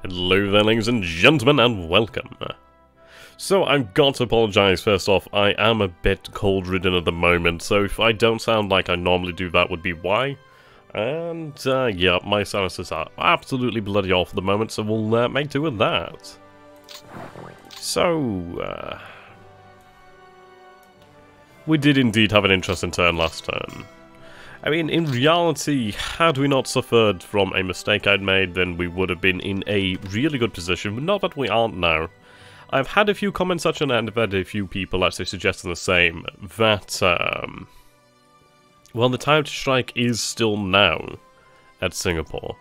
Hello there, ladies and gentlemen, and welcome. So, I've got to apologise first off, I am a bit cold-ridden at the moment, so if I don't sound like I normally do, that would be why. And, yeah, my sinuses are absolutely bloody off at the moment, so we'll make do with that. So, we did indeed have an interesting turn last turn. I mean, in reality, had we not suffered from a mistake I'd made, then we would have been in a really good position, but not that we aren't now. I've had a few comments such and I've had a few people actually suggesting the same, that, well, the time to strike is still now at Singapore.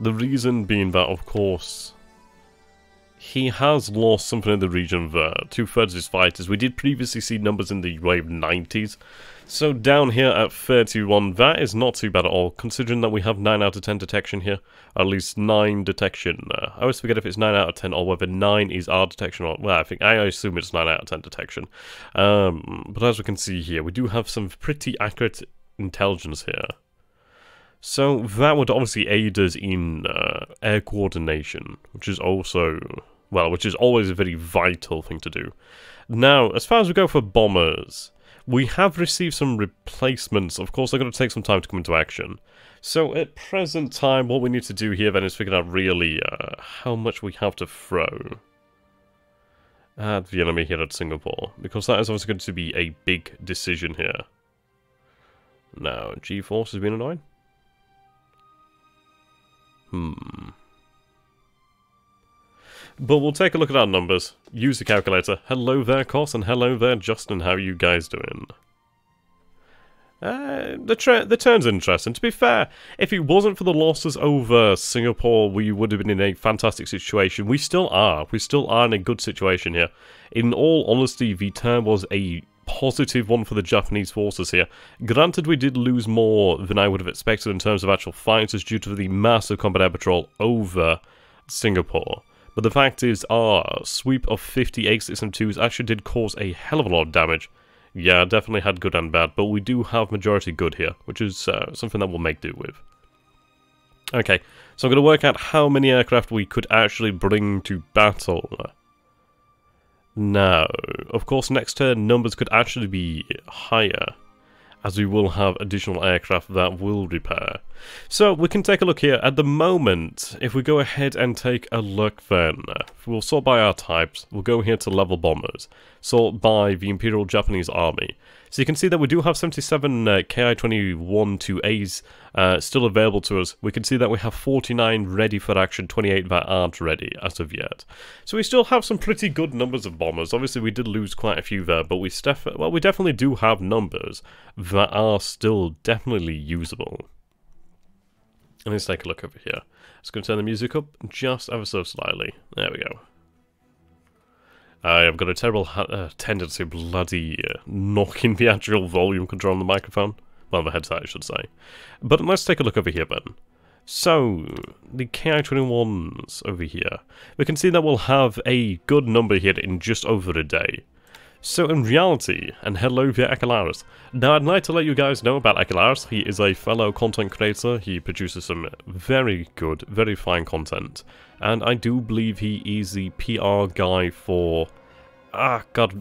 The reason being that, of course, he has lost something in the region there, 2/3 of his fighters. We did previously see numbers in the wave 90s, so down here at 31, that is not too bad at all, considering that we have 9 out of 10 detection here, at least 9 detection. I always forget if it's 9 out of 10 or whether 9 is our detection, or, well, I assume it's 9 out of 10 detection. But as we can see here, we do have some pretty accurate intelligence here. So that would obviously aid us in air coordination, which is also, well, which is always a very vital thing to do. Now, as far as we go for bombers, we have received some replacements. Of course, they're going to take some time to come into action. So at present time, what we need to do here then is figure out really how much we have to throw at the enemy here at Singapore, because that is obviously going to be a big decision here. Now, G-Force has been annoying. But we'll take a look at our numbers. Use the calculator. Hello there, Cos, and hello there, Justin. How are you guys doing? The turn's interesting. To be fair, if it wasn't for the losses over Singapore, we would have been in a fantastic situation. We still are. We still are in a good situation here. In all honesty, the turn was a positive one for the Japanese forces here. Granted, we did lose more than I would have expected in terms of actual fighters due to the massive combat air patrol over Singapore. But the fact is, our sweep of 50 A6M2s actually did cause a hell of a lot of damage. Yeah, definitely had good and bad, but we do have majority good here, which is something that we'll make do with. Okay, so I'm going to work out how many aircraft we could actually bring to battle. Now, of course, next turn numbers could actually be higher, as we will have additional aircraft that will repair. So, we can take a look here. At the moment, if we go ahead and take a look then, we'll sort by our types, we'll go here to level bombers, sort by the Imperial Japanese Army. So you can see that we do have 77 Ki-21-2As still available to us. We can see that we have 49 ready for action, 28 that aren't ready as of yet. So we still have some pretty good numbers of bombers. Obviously we did lose quite a few there, but we definitely do have numbers that are still definitely usable. And let's take a look over here. Just going to turn the music up just ever so slightly. There we go. I've got a terrible tendency of bloody knocking the actual volume control on the microphone. Well, the headset, I should say. But let's take a look over here then. So, the Ki-21s over here. We can see that we'll have a good number here in just over a day. So in reality, and hello via Akalaris. Now I'd like to let you guys know about Akalaris. He is a fellow content creator. He produces some very good, very fine content. And I do believe he is the PR guy for,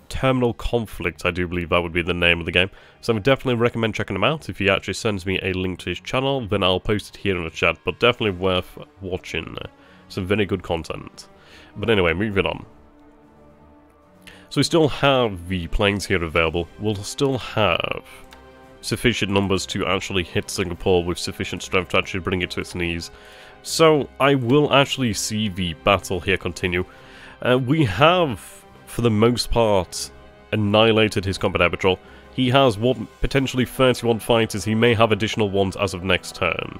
Terminal Conflict, I do believe that would be the name of the game. So I would definitely recommend checking him out. If he actually sends me a link to his channel, then I'll post it here in the chat. But definitely worth watching. Some very good content. But anyway, moving on. So we still have the planes here available. We'll still have sufficient numbers to actually hit Singapore with sufficient strength to actually bring it to its knees. So I will actually see the battle here continue. We have, for the most part, annihilated his combat air patrol. He has potentially 31 fighters. He may have additional ones as of next turn.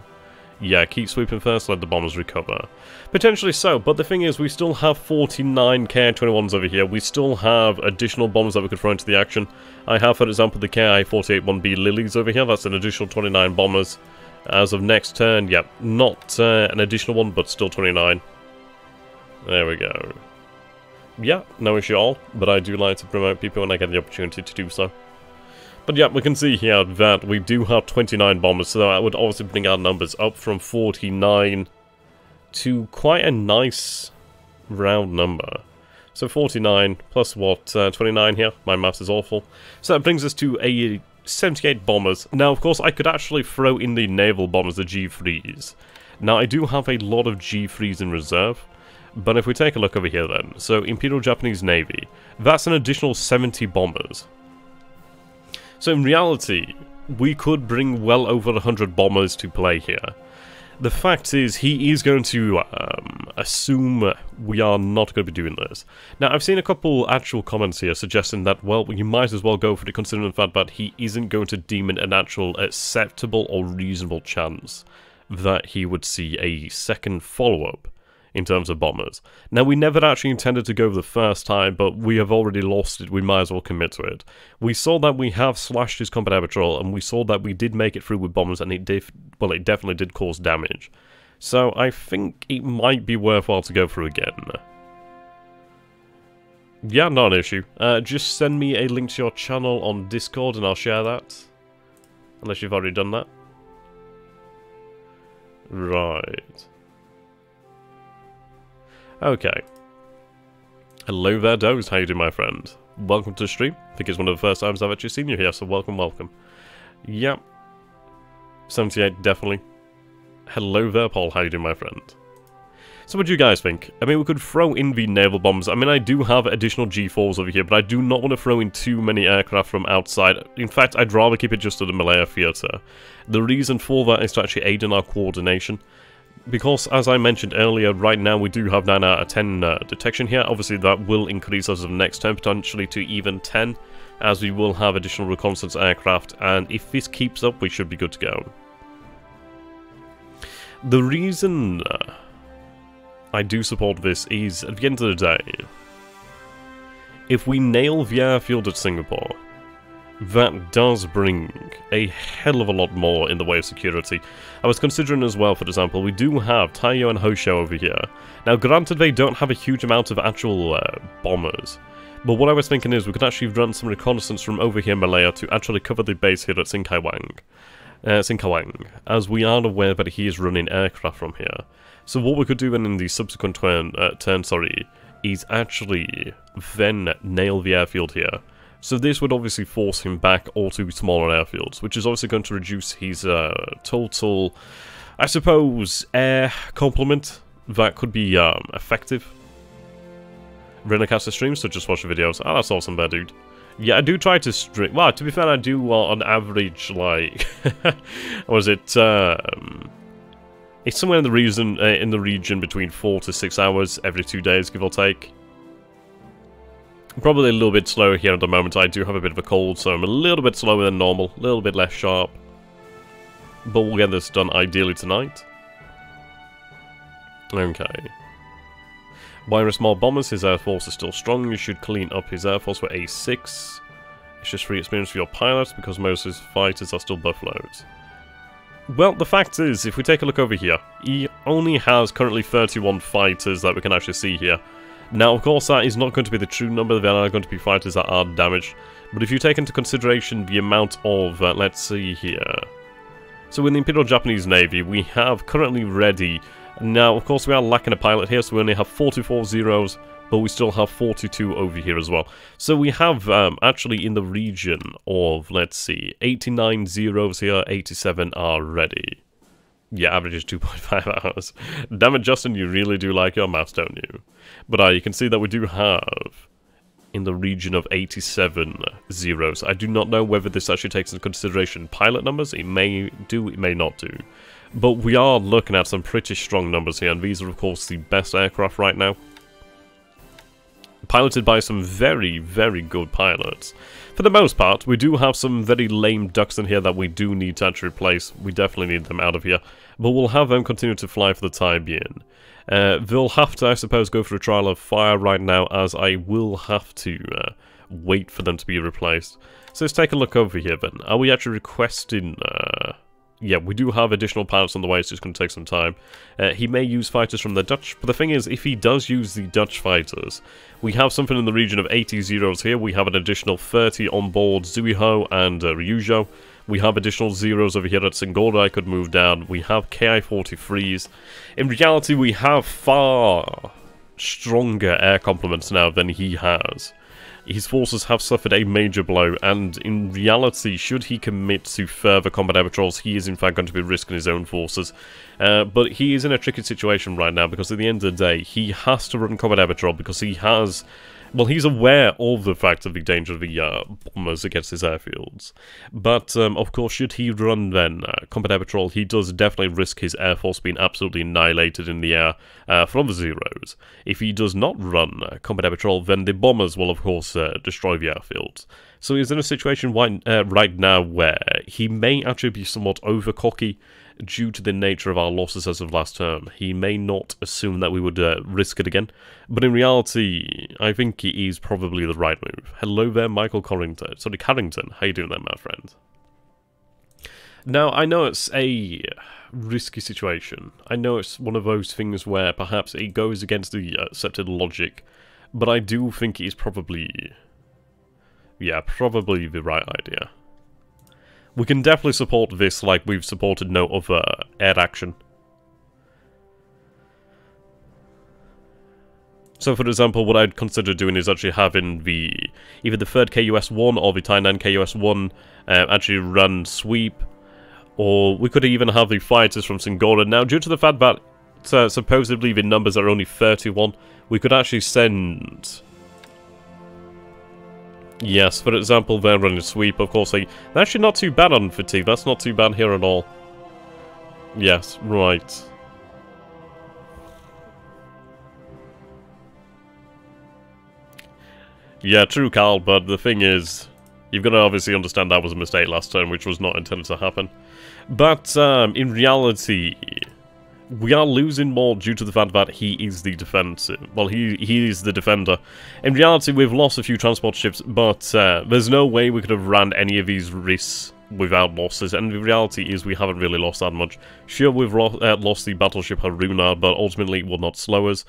Yeah, keep sweeping first, let the bombers recover. Potentially so, but the thing is, we still have 49 Ki-21s over here. We still have additional bombers that we could throw into the action. I have, for example, the Ki-48-1B Lilies over here. That's an additional 29 bombers. As of next turn, yep, not an additional one, but still 29. There we go. Yeah, no issue at all, but I do like to promote people when I get the opportunity to do so. But yeah, we can see here that we do have 29 bombers, so that would obviously bring our numbers up from 49 to quite a nice round number. So 49 plus what, 29 here? My maths is awful. So that brings us to a 78 bombers. Now, of course, I could actually throw in the naval bombers, the G3s. Now, I do have a lot of G3s in reserve, but if we take a look over here then, so Imperial Japanese Navy, that's an additional 70 bombers. So in reality, we could bring well over 100 bombers to play here. The fact is, he is going to assume we are not going to be doing this. Now, I've seen a couple actual comments here suggesting that, well, you might as well go for it considering the fact that he isn't going to deem it an actual acceptable or reasonable chance that he would see a second follow-up in terms of bombers. Now, we never actually intended to go the first time, but we have already lost it. We might as well commit to it. We saw that we have slashed his combat air patrol, and we saw that we did make it through with bombers, and it definitely did cause damage. So I think it might be worthwhile to go through again. Yeah, not an issue. Just send me a link to your channel on Discord, and I'll share that. Unless you've already done that. Right. Okay. Hello there, Doze. How you doing, my friend? Welcome to the stream. I think it's one of the first times I've actually seen you here, so welcome, welcome. Yep. 78, definitely. Hello there, Paul. How you doing, my friend? So what do you guys think? I mean, we could throw in the naval bombs. I mean, I do have additional G4s over here, but I do not want to throw in too many aircraft from outside. In fact, I'd rather keep it just to the Malaya Theatre. The reason for that is to actually aid in our coordination. Because, as I mentioned earlier, right now we do have 9 out of 10 detection here. Obviously, that will increase as of next turn, potentially to even 10, as we will have additional reconnaissance aircraft, and if this keeps up, we should be good to go. The reason I do support this is, at the end of the day, if we nail the airfield at Singapore, that does bring a hell of a lot more in the way of security. I was considering as well, for example, we do have Taiyo and Hosho over here. Now, granted, they don't have a huge amount of actual bombers, but what I was thinking is we could actually run some reconnaissance from over here in Malaya to actually cover the base here at Singkawang, as we are aware that he is running aircraft from here. So what we could do then in the subsequent turn, is actually then nail the airfield here. So this would obviously force him back all to smaller airfields, which is obviously going to reduce his total, I suppose, air complement. That could be effective. Renacaster streams, so just watch the videos. Oh, that's awesome there, dude. Yeah, I do try to stream. Well, to be fair, I do on average, like, what was it? It's somewhere in the region between 4 to 6 hours every 2 days, give or take. Probably a little bit slower here at the moment. I do have a bit of a cold, so I'm a little bit slower than normal, a little bit less sharp. But we'll get this done ideally tonight. Okay. Virus Small Bombers, his air force is still strong. You should clean up his air force with A6. It's just free experience for your pilots because most of his fighters are still buffaloes. Well, the fact is, if we take a look over here, he only has currently 31 fighters that we can actually see here. Now, of course, that is not going to be the true number. There are going to be fighters that are damaged. But if you take into consideration the amount of, let's see here. So in the Imperial Japanese Navy, we have currently ready. Now, of course, we are lacking a pilot here, so we only have 44 zeros, but we still have 42 over here as well. So we have actually in the region of, let's see, 89 zeros here, 87 are ready. Yeah, average is 2.5 hours. Damn it, Justin, you really do like your maths, don't you? But you can see that we do have in the region of 87 zeros. I do not know whether this actually takes into consideration pilot numbers. It may do, it may not do. But we are looking at some pretty strong numbers here, and these are, of course, the best aircraft right now. Piloted by some very, very good pilots. For the most part, we do have some very lame ducks in here that we do need to actually replace. We definitely need them out of here. But we'll have them continue to fly for the time being. They'll have to, I suppose, go for a trial of fire right now, as I will have to wait for them to be replaced. So let's take a look over here then. Are we actually requesting yeah, we do have additional pilots on the way, so it's going to take some time. He may use fighters from the Dutch, but the thing is, if he does use the Dutch fighters, we have something in the region of 80 zeros here. We have an additional 30 on board Zuiho and Ryujo. We have additional zeros over here at Singora I could move down. We have Ki-43s. In reality, we have far stronger air complements now than he has. His forces have suffered a major blow, and in reality, should he commit to further combat air patrols, he is in fact going to be risking his own forces. But he is in a tricky situation right now, because at the end of the day, he has to run combat air patrol, because he has... well, he's aware of the fact of the danger of the bombers against his airfields. But, of course, should he run then combat air patrol, he does definitely risk his air force being absolutely annihilated in the air from the Zeros. If he does not run combat air patrol, then the bombers will, of course, destroy the airfields. So he's in a situation right now where he may actually be somewhat over-cocky due to the nature of our losses as of last term. He may not assume that we would risk it again, but in reality, I think he is probably the right move. Hello there, Michael Carrington. Sorry, Carrington. How you doing there, my friend? Now, I know it's a risky situation. I know it's one of those things where perhaps it goes against the accepted logic, but I do think it is probably... yeah, probably the right idea. We can definitely support this like we've supported no other air action. So, for example, what I'd consider doing is actually having either the 3rd KUS-1 or the Tainan KUS-1 actually run sweep, or we could even have the fighters from Singora. Now, due to the fact that supposedly the numbers are only 31, we could actually send... yes, for example, they're running sweep, of course. They're actually not too bad on fatigue. That's not too bad here at all. Yes, right. Yeah, true, Carl, but the thing is, you've got to obviously understand that was a mistake last turn, which was not intended to happen. But, in reality... we are losing more due to the fact that he is the defensive. Well, he is the defender. In reality, we've lost a few transport ships, but there's no way we could have ran any of these risks without losses, and the reality is we haven't really lost that much. Sure, we've lost the battleship Haruna, but ultimately it will not slow us.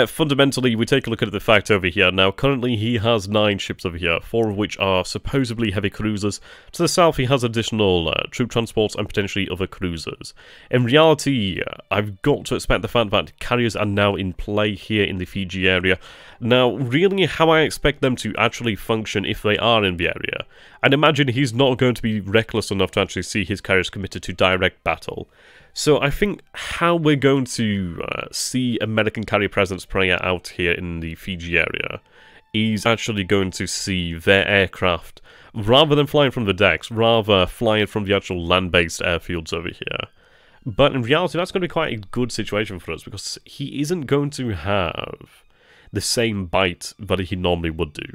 Fundamentally, we take a look at the fact over here. Now, currently he has 9 ships over here, 4 of which are supposedly heavy cruisers. To the south, he has additional troop transports and potentially other cruisers. In reality, I've got to expect the fact that carriers are now in play here in the Fiji area. Now, really, how I expect them to actually function if they are in the area, I'd imagine he's not going to be reckless enough to actually see his carriers committed to direct battle. So I think how we're going to see American carrier presence play out here in the Fiji area is actually going to see their aircraft, rather than flying from the decks, rather flying from the actual land-based airfields over here. But in reality, that's going to be quite a good situation for us, because he isn't going to have the same bite that he normally would do.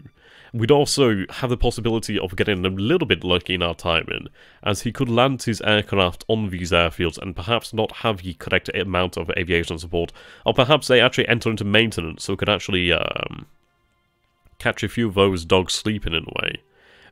We'd also have the possibility of getting a little bit lucky in our timing, as he could land his aircraft on these airfields and perhaps not have the correct amount of aviation support, or perhaps they actually enter into maintenance, so we could actually catch a few of those dogs sleeping in a way.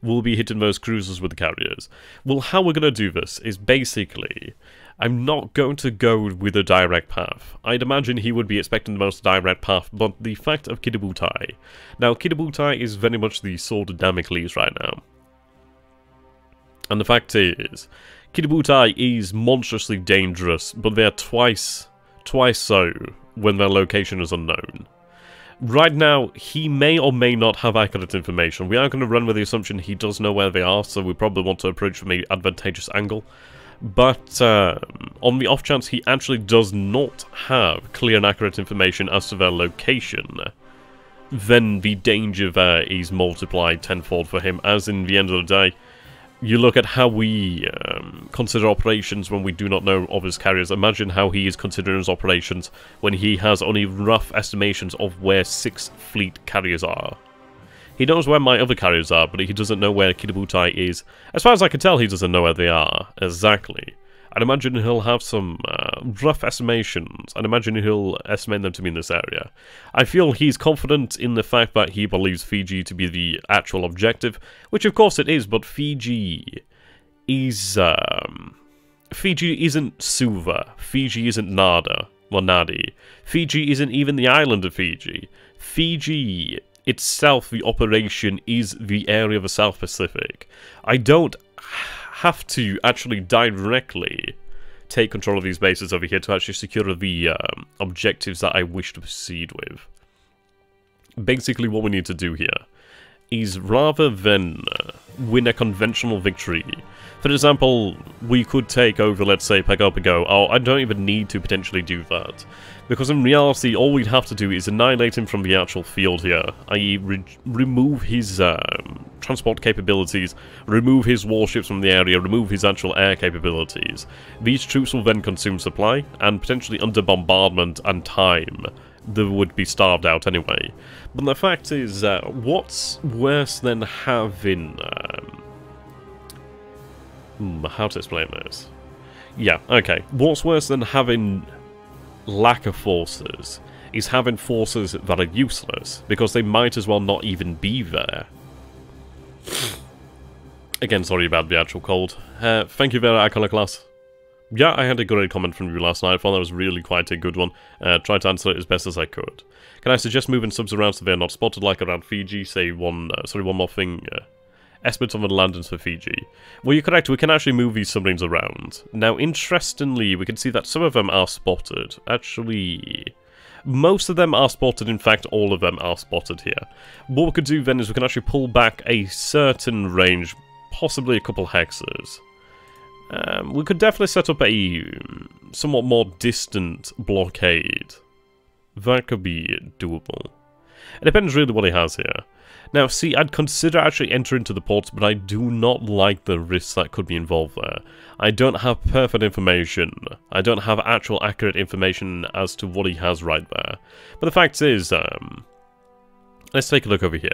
We'll be hitting those cruisers with the carriers. Well, how we're going to do this is basically... I'm not going to go with a direct path. I'd imagine he would be expecting the most direct path, but the fact of Kidabutai. Now, Kidabutai is very much the sword of Damocles right now. And the fact is, Kidabutai is monstrously dangerous, but they're twice so when their location is unknown. Right now, he may or may not have accurate information. We are going to run with the assumption he does know where they are, so we probably want to approach from an advantageous angle. But on the off chance he actually does not have clear and accurate information as to their location, then the danger there is multiplied tenfold for him, as in the end of the day, you look at how we consider operations when we do not know of his carriers. Imagine how he is considering his operations when he has only rough estimations of where 6 fleet carriers are. He knows where my other carriers are, but he doesn't know where Kidabutai is. As far as I can tell, he doesn't know where they are, exactly. I'd imagine he'll have some rough estimations. I'd imagine he'll estimate them to be in this area. I feel he's confident in the fact that he believes Fiji to be the actual objective, which of course it is, but Fiji is Fiji isn't Suva. Fiji isn't Nada. Well, Nadi. Fiji isn't even the island of Fiji. Fiji itself, the operation, is the area of the South Pacific. I don't have to actually directly take control of these bases over here to actually secure the objectives that I wish to proceed with. Basically, what we need to do here is, rather than win a conventional victory, for example, we could take over, let's say, Pago. Oh, I don't even need to potentially do that. Because in reality, all we'd have to do is annihilate him from the actual field here, i.e. remove his transport capabilities, remove his warships from the area, remove his actual air capabilities. These troops will then consume supply, and potentially under bombardment and time, they would be starved out anyway. But the fact is, what's worse than having... how to explain this? Yeah, okay. What's worse than having lack of forces is having forces that are useless, because they might as well not even be there. Again, sorry about the actual cold. Thank you very much, Iconoclast. Yeah, I had a great comment from you last night. I thought that was really quite a good one. Tried to answer it as best as I could. Can I suggest moving subs around so they're not spotted, like around Fiji? Say one more thing. Estimates on the landings for Fiji. Well, you're correct. We can actually move these submarines around. Now, interestingly, we can see that some of them are spotted. Actually, most of them are spotted. In fact, all of them are spotted here. What we could do then is we can actually pull back a certain range, possibly a couple hexes. We could definitely set up a somewhat more distant blockade. That could be doable. It depends really what he has here. Now, see, I'd consider actually entering into the ports, but I do not like the risks that could be involved there. I don't have perfect information. I don't have actual accurate information as to what he has right there. But the fact is, let's take a look over here.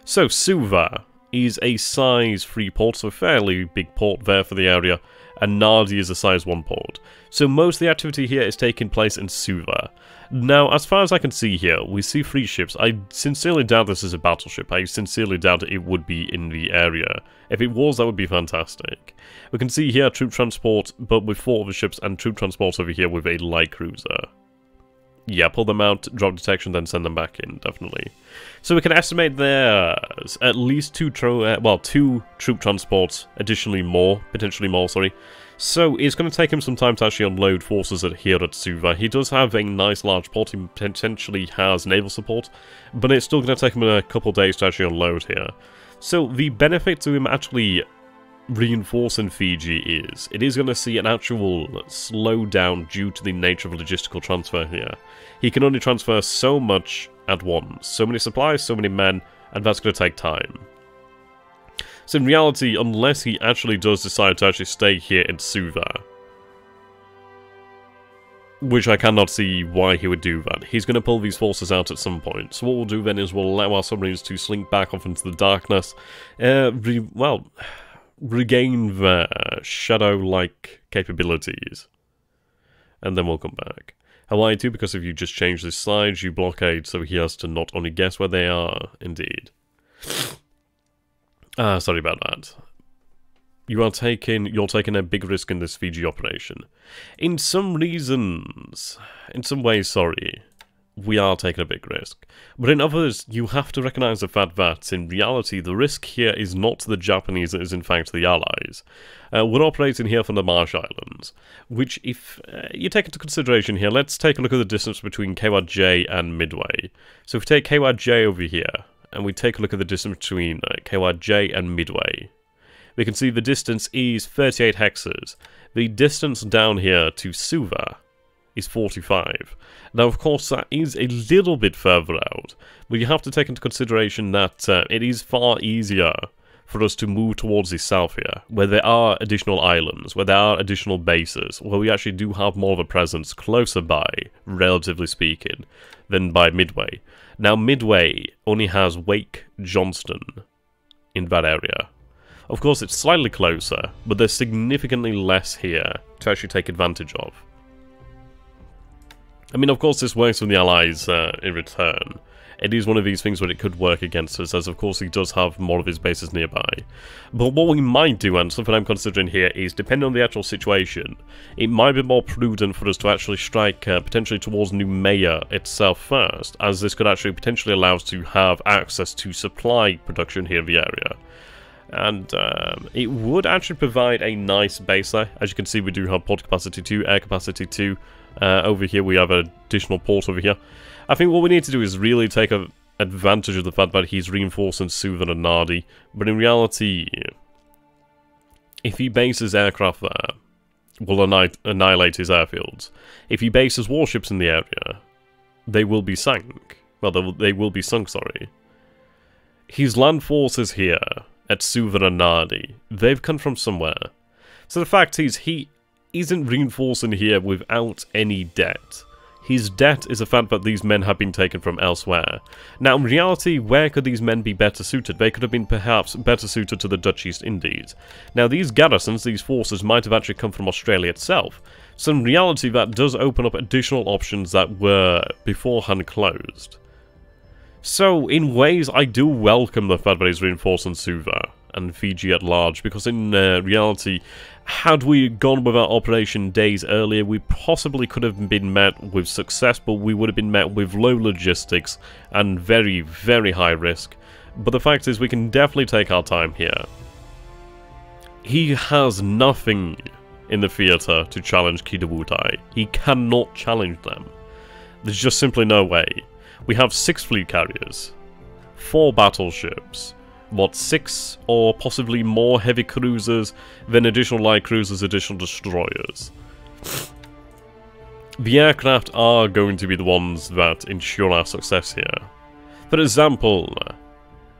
So, Suva is a size 3 port, so a fairly big port there for the area, and Nadi is a size 1 port. So most of the activity here is taking place in Suva. Now, as far as I can see here, we see 3 ships. I sincerely doubt this is a battleship. I sincerely doubt it would be in the area. If it was, that would be fantastic. We can see here troop transport, but with 4 other ships, and troop transport over here with a light cruiser. Yeah, pull them out, drop detection, then send them back in, definitely. So we can estimate there's at least 2 troop transports, additionally more, potentially more, sorry. So it's going to take him some time to actually unload forces here at Suva. He does have a nice large port, he potentially has naval support, but it's still going to take him a couple days to actually unload here. So the benefit to him actually reinforcing Fiji is, it is going to see an actual slowdown due to the nature of logistical transfer here. He can only transfer so much at once. So many supplies, so many men, and that's going to take time. So in reality, unless he actually does decide to actually stay here in Suva, which I cannot see why he would do that, he's going to pull these forces out at some point. So what we'll do then is we'll allow our submarines to slink back off into the darkness, regain their shadow-like capabilities, and then we'll come back. Hawaii too, because if you just change this side, you blockade, so he has to not only guess where they are, indeed. Sorry about that. You're taking a big risk in this Fiji operation. In some ways, sorry, we are taking a big risk. But in others, you have to recognize the fact that, in reality, the risk here is not the Japanese, it is in fact the Allies. We're operating here from the Marsh Islands, which, if you take into consideration here, let's take a look at the distance between KYJ and Midway. So if we take KYJ over here, and we take a look at the distance between KYJ and Midway, we can see the distance is 38 hexes. The distance down here to Suva is 45. Now, of course, that is a little bit further out, but you have to take into consideration that it is far easier for us to move towards the south here, where there are additional islands, where there are additional bases, where we actually do have more of a presence closer by, relatively speaking, than by Midway. Now, Midway only has Wake Johnston in that area. Of course, it's slightly closer, but there's significantly less here to actually take advantage of. I mean, of course, this works with the Allies in return. it is one of these things where it could work against us, as of course he does have more of his bases nearby. But what we might do, and something I'm considering here, is depending on the actual situation, it might be more prudent for us to actually strike potentially towards Noumea itself first, as this could actually potentially allow us to have access to supply production here in the area. And it would actually provide a nice base there. As you can see, we do have port capacity 2, air capacity 2. Over here we have an additional port over here. I think what we need to do is really take advantage of the fact that he's reinforcing Suva and Nadi. But in reality, if he bases aircraft there, we'll annihilate his airfields. If he bases warships in the area, they will be sunk. Well, they will be sunk, sorry. His land forces here at Suva and Nadi, they've come from somewhere. So the fact is, he isn't reinforcing here without any debt. His debt is the fact that these men have been taken from elsewhere. Now, in reality, where could these men be better suited? They could have been perhaps better suited to the Dutch East Indies. Now, these garrisons, these forces, might have actually come from Australia itself. So in reality, that does open up additional options that were beforehand closed. So, in ways, I do welcome the fact that he's reinforcing Suva and Fiji at large, because in reality, had we gone with our operation days earlier, we possibly could have been met with success, but we would have been met with low logistics and very, very high risk. But the fact is, we can definitely take our time here. He has nothing in the theatre to challenge Kidabutai. He cannot challenge them. There's just simply no way. We have 6 fleet carriers, 4 battleships, what, 6 or possibly more heavy cruisers, then additional light cruisers, additional destroyers. The aircraft are going to be the ones that ensure our success here. For example,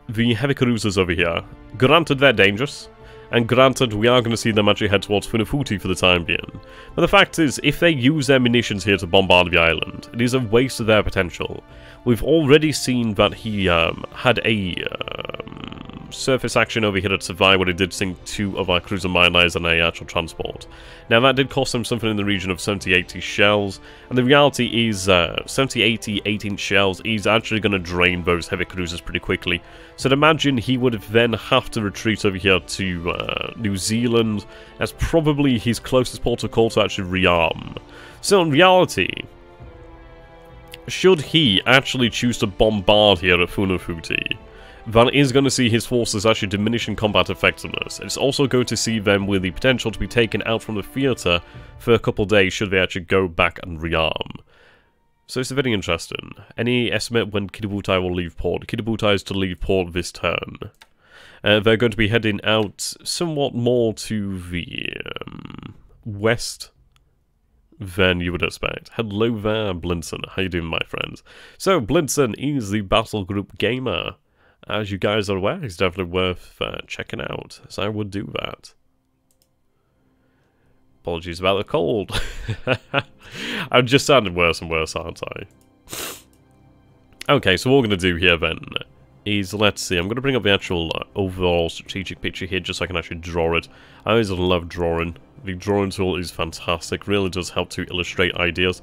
the heavy cruisers over here, granted they're dangerous, and granted we are going to see them actually head towards Funafuti for the time being. But the fact is, if they use their munitions here to bombard the island, it is a waste of their potential. We've already seen that he had a surface action over here at Savai where he did sink 2 of our cruiser miners and a actual transport. Now that did cost him something in the region of 70-80 shells, and the reality is 70-80 18 shells is actually going to drain those heavy cruisers pretty quickly. So I'd imagine he would then have to retreat over here to New Zealand as probably his closest port of call to actually rearm. So in reality, should he actually choose to bombard here at Funafuti, that is going to see his forces actually diminish in combat effectiveness. It's also going to see them with the potential to be taken out from the theatre for a couple of days should they actually go back and rearm. So it's very interesting. Any estimate when Kidabutai will leave port? Kidabutai is to leave port this turn. They're going to be heading out somewhat more to the west than you would expect. Hello there, Blinson. How you doing, my friends? So, Blinson is the Battle Group Gamer. As you guys are aware, he's definitely worth checking out, so I would do that. Apologies about the cold. I'm just sounding worse and worse, aren't I? Okay, so what we're going to do here then is, let's see, I'm going to bring up the actual overall strategic picture here just so I can actually draw it. I always love drawing. The drawing tool is fantastic, really does help to illustrate ideas.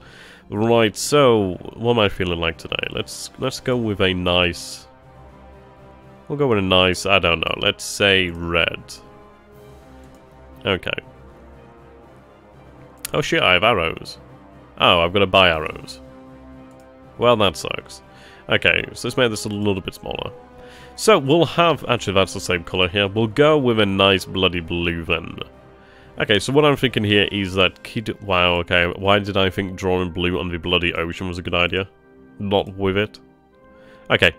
Right, so, what am I feeling like today? Let's go with a nice... We'll go with a nice, I don't know, let's say red. Okay. Oh shit, I have arrows. Oh, I've got to buy arrows. Well, that sucks. Okay, so let's make this a little bit smaller. So, we'll have, actually that's the same colour here, we'll go with a nice bloody blue then. Okay, so what I'm thinking here is that wow, okay, why did I think drawing blue on the bloody ocean was a good idea? Not with it. Okay.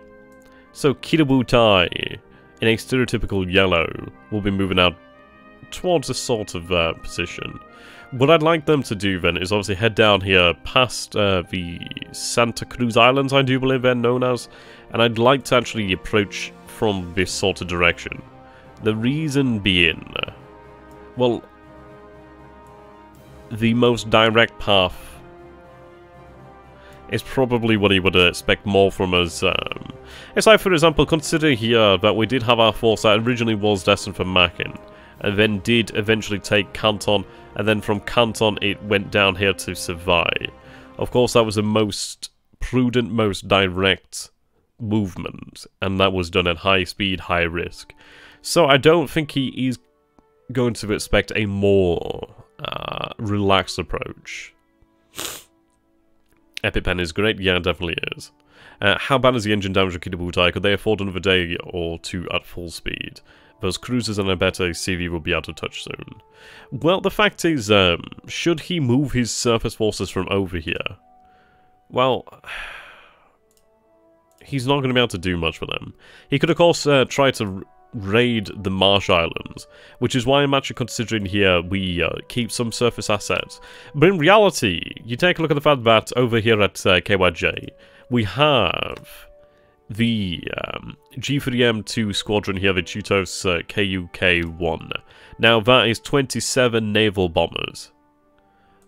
So, Kidabutai, in a stereotypical yellow, will be moving out towards this sort of position. What I'd like them to do then is obviously head down here past the Santa Cruz Islands, I do believe they're known as, and I'd like to actually approach from this sort of direction. The reason being, well, the most direct path is probably what he would expect more from us. It's like, for example, consider here that we did have our force that originally was destined for Mackin, and then did eventually take Canton, and then from Canton it went down here to Savai. Of course, that was the most prudent, most direct movement, and that was done at high speed, high risk. So I don't think he is going to expect a more relaxed approach. Epic Pen is great, yeah, it definitely is. How bad is the engine damage of Kidabutai? Could they afford another day or two at full speed? Those cruisers and I bet a CV will be out of touch soon. Well, the fact is, should he move his surface forces from over here? Well, he's not going to be able to do much for them. He could, of course, try to raid the Marsh Islands, which is why I'm actually considering here we keep some surface assets. But in reality, you take a look at the fact that over here at KYJ, we have the G3M2 squadron here, the Chutos KUK-1. Now that is 27 naval bombers.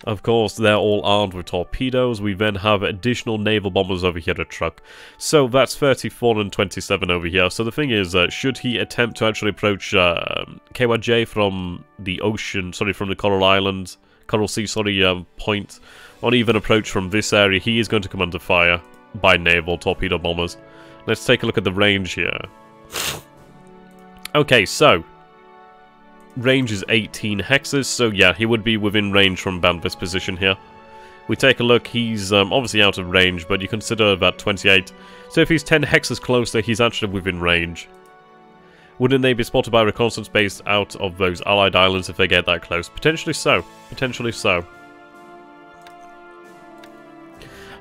Of course, they're all armed with torpedoes. We then have additional naval bombers over here at Truck. So that's 34 and 27 over here. So the thing is, should he attempt to actually approach KYJ from the ocean, sorry, from the Coral Islands, Coral Sea, sorry, point, or even approach from this area, he is going to come under fire by naval torpedo bombers. Let's take a look at the range here. Okay, so range is 18 hexes, so yeah, he would be within range from Banvith's position here. We take a look, he's obviously out of range, but you consider that 28. So if he's 10 hexes closer, he's actually within range. Wouldn't they be spotted by reconnaissance base out of those allied islands if they get that close? Potentially so. Potentially so.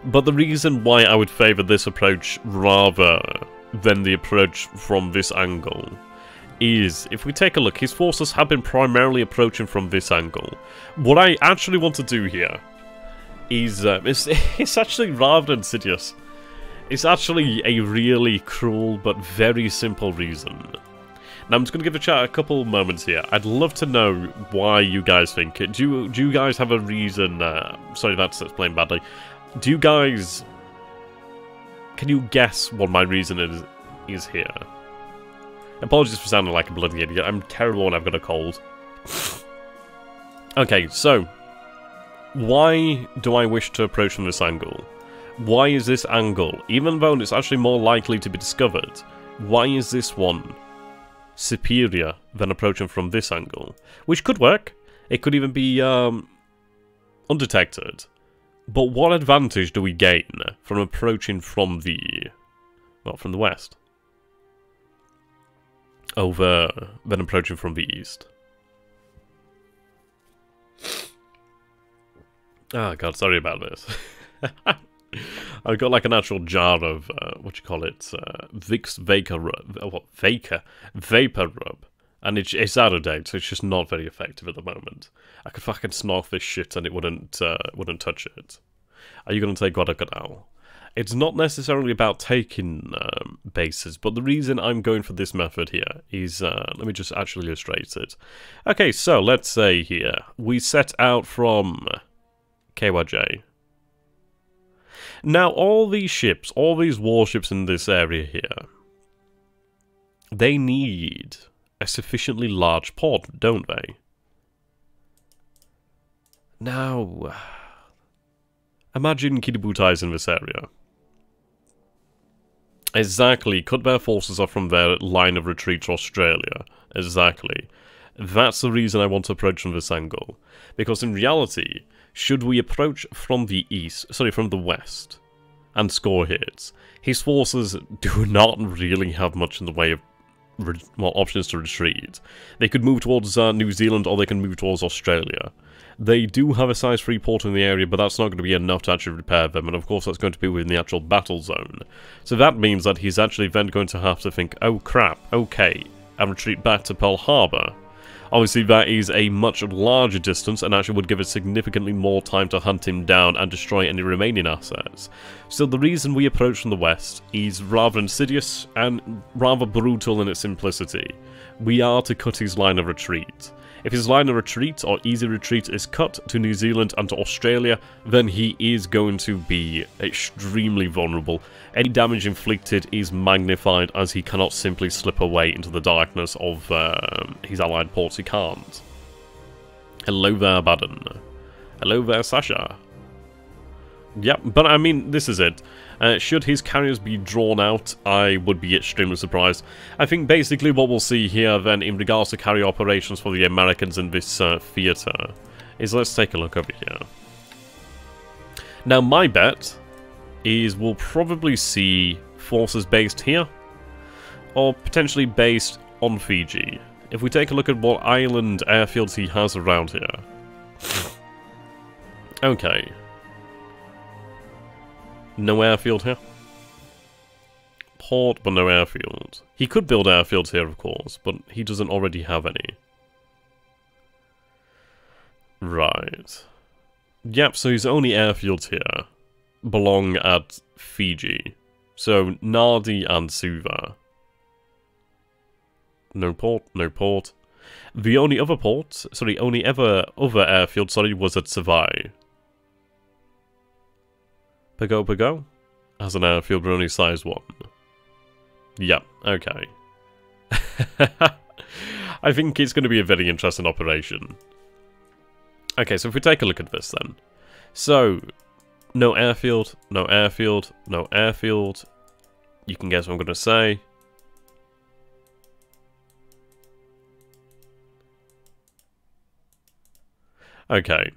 But the reason why I would favour this approach rather than the approach from this angle is, if we take a look, his forces have been primarily approaching from this angle. What I actually want to do here is, it's actually rather insidious. It's actually a really cruel but very simple reason. Now I'm just going to give the chat a couple moments here. I'd love to know why you guys think it. Do you guys have a reason? Sorry, that's explained badly. Do you guys... Can you guess what my reason is here? Apologies for sounding like a bloody idiot. I'm terrible when I've got a cold. Okay, so why do I wish to approach from this angle? Why is this angle, even though it's actually more likely to be discovered, why is this one superior than approaching from this angle? Which could work. It could even be undetected. But what advantage do we gain from approaching from the... well, from the west? Over than approaching from the east. Oh god, sorry about this. I've got like an actual jar of, what you call it, Vicks Vapor Rub, Vapor Rub. And it's out of date, so it's just not very effective at the moment. I could fucking snarf this shit and it wouldn't touch it. Are you going to take Guadalcanal? It's not necessarily about taking bases, but the reason I'm going for this method here is, let me just actually illustrate it. Okay, so let's say here, we set out from KYJ. Now, all these ships, all these warships in this area here, they need a sufficiently large port, don't they? Now, imagine Kidabutais in this area. Exactly, cut their forces off from their line of retreat to Australia. Exactly. That's the reason I want to approach from this angle. Because in reality, should we approach from the east, sorry, from the west, and score hits, his forces do not really have much in the way of options to retreat. They could move towards New Zealand or they can move towards Australia. They do have a size 3 port in the area, but that's not going to be enough to actually repair them, and of course that's going to be within the actual battle zone. So that means that he's actually then going to have to think, oh crap, okay, and retreat back to Pearl Harbor. Obviously that is a much larger distance and actually would give us significantly more time to hunt him down and destroy any remaining assets. So the reason we approach from the west is rather insidious and rather brutal in its simplicity. We are to cut his line of retreat. If his line of retreat or easy retreat is cut to New Zealand and to Australia, then he is going to be extremely vulnerable. Any damage inflicted is magnified as he cannot simply slip away into the darkness of his allied ports. He can't. Hello there, Baden. Hello there, Sasha. Yep, but I mean, this is it. Should his carriers be drawn out, I would be extremely surprised. I think basically what we'll see here then in regards to carrier operations for the Americans in this theatre is, let's take a look over here. Now my bet is we'll probably see forces based here, or potentially based on Fiji. If we take a look at what island airfields he has around here. Okay. No airfield here. Port, but no airfield. He could build airfields here, of course, but he doesn't already have any. Right. Yep, so his only airfields here belong at Fiji. So, Nadi and Suva. No port, no port. The only other port, only other airfield, was at Savai. Pago has an airfield, but only size 1. Yep, okay. I think it's going to be a very interesting operation. Okay, so if we take a look at this then. So, no airfield, no airfield, no airfield. You can guess what I'm going to say. Okay,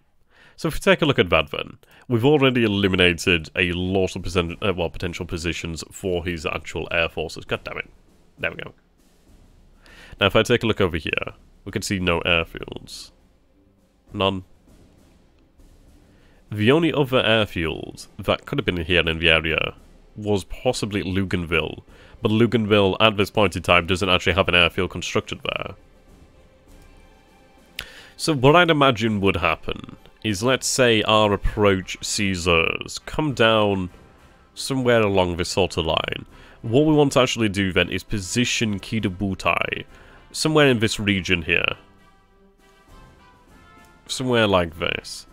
so if we take a look at that then, we've already eliminated a lot of potential positions for his actual air forces. God damn it. There we go. Now if I take a look over here, we can see no airfields. None. The only other airfield that could have been here in the area was possibly Luganville, but Luganville at this point in time doesn't actually have an airfield constructed there. So what I'd imagine would happen is, let's say our approach sees us come down somewhere along this sort of line. What we want to actually do then is position Kidabutai somewhere in this region here. Somewhere like this.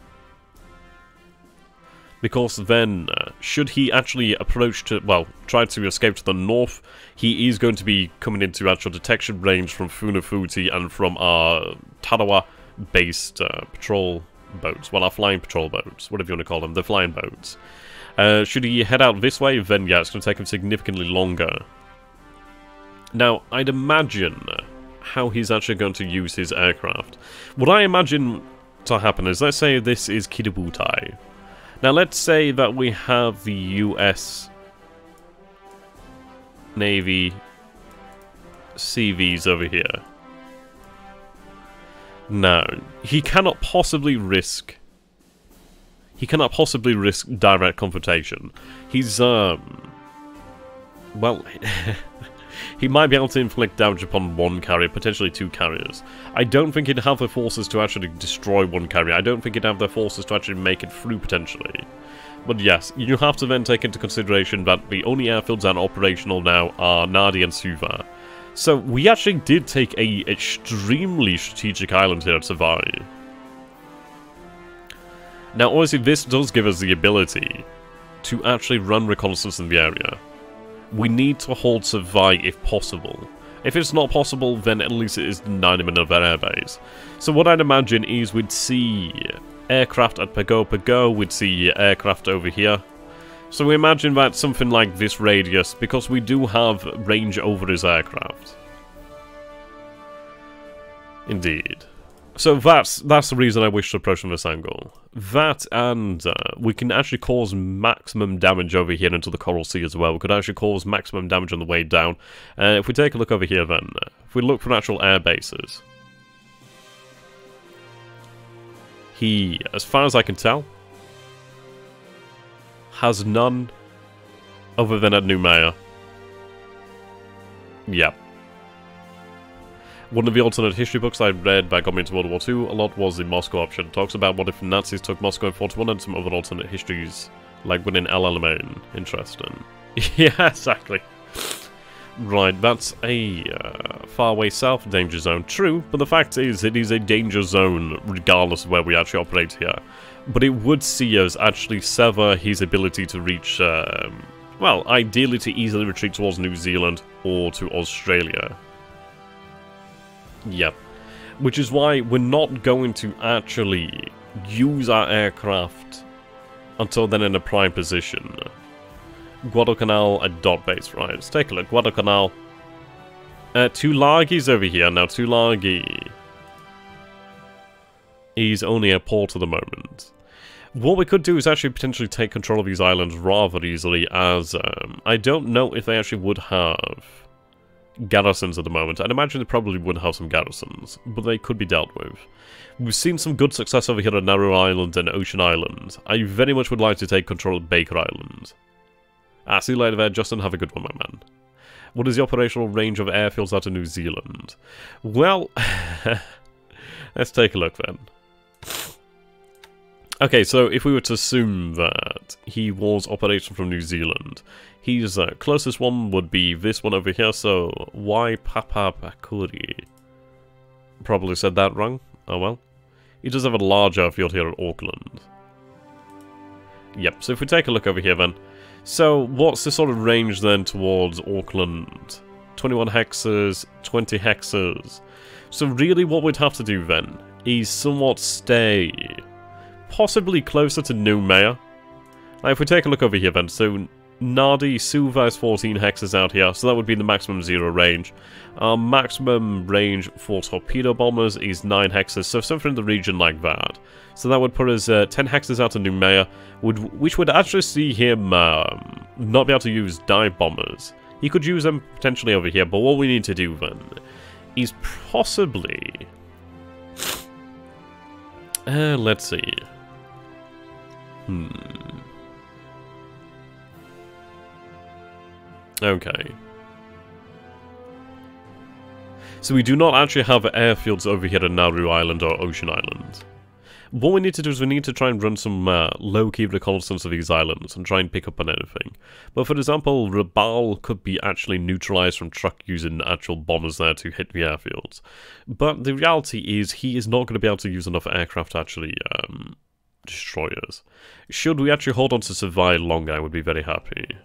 Because then, should he actually approach to, well, try to escape to the north, he is going to be coming into actual detection range from Funafuti and from our Tarawa-based patrol boats. Well, our flying patrol boats, whatever you want to call them, the flying boats. Should he head out this way, then yeah, it's going to take him significantly longer. Now, I'd imagine how he's actually going to use his aircraft. What I imagine to happen is, let's say this is Kidabutai. Now, let's say that we have the US Navy CVs over here. Now, he cannot possibly risk direct confrontation. He's, well, he might be able to inflict damage upon one carrier, potentially 2 carriers. I don't think he'd have the forces to actually destroy one carrier. I don't think he'd have the forces to actually make it through, potentially. But yes, you have to then take into consideration that the only airfields that are operational now are Nadi and Suva. So, we actually did take a extremely strategic island here at Savai. Now, obviously, this does give us the ability to actually run reconnaissance in the area. We need to hold Savai if possible. If it's not possible, then at least it is denying him another airbase. So what I'd imagine is we'd see aircraft at Pago, we'd see aircraft over here. So we imagine that something like this radius, because we do have range over his aircraft. Indeed. So that's the reason I wish to approach from this angle. That, and we can actually cause maximum damage over here into the Coral Sea as well. We could actually cause maximum damage on the way down. If we take a look over here then, if we look for actual air bases, he, as far as I can tell, has none other than at Noumea. Yep. One of the alternate history books I read that got me into World War II a lot was the Moscow option. It talks about what if the Nazis took Moscow in 41 and some other alternate histories, like within El Alamein. Interesting. Yeah, exactly. Right, that's a far away south danger zone. True, but the fact is, it is a danger zone regardless of where we actually operate here. But it would see us actually sever his ability to reach, well, ideally to easily retreat towards New Zealand or to Australia. Yep. Which is why we're not going to actually use our aircraft until then in a prime position. Guadalcanal, a dot base, right, let's take a look. Guadalcanal. Tulagi's over here now. Tulagi. He's only a port at the moment. What we could do is actually potentially take control of these islands rather easily, as I don't know if they actually would have garrisons at the moment. I'd imagine they probably would have some garrisons, but they could be dealt with. We've seen some good success over here at Nauru Island and Ocean Island. I very much would like to take control of Baker Island. See you later there, Justin. Have a good one, my man. What is the operational range of airfields out of New Zealand? Well, let's take a look then. Okay, so if we were to assume that he was operating from New Zealand, his closest one would be this one over here, so Waipapapakuri. Probably said that wrong. Oh well. He does have a large airfield here at Auckland. Yep, so if we take a look over here then. So, what's the sort of range then towards Auckland? 21 hexes, 20 hexes. So really what we'd have to do then is somewhat stay possibly closer to Noumea. Now if we take a look over here then, so Nadi Suva is 14 hexes out here, so that would be the maximum zero range. Our maximum range for torpedo bombers is 9 hexes, so something in the region like that. So that would put us 10 hexes out of Noumea, which would actually see him not be able to use dive bombers. He could use them potentially over here, but what we need to do then is possibly... let's see. Okay. So we do not actually have airfields over here at Nauru Island or Ocean Island. What we need to do is we need to try and run some low-key reconnaissance of these islands and try and pick up on anything. But for example, Rabaul could be actually neutralized from truck using actual bombers there to hit the airfields. But the reality is he is not going to be able to use enough aircraft to actually destroy us. Should we actually hold on to survive longer, I would be very happy.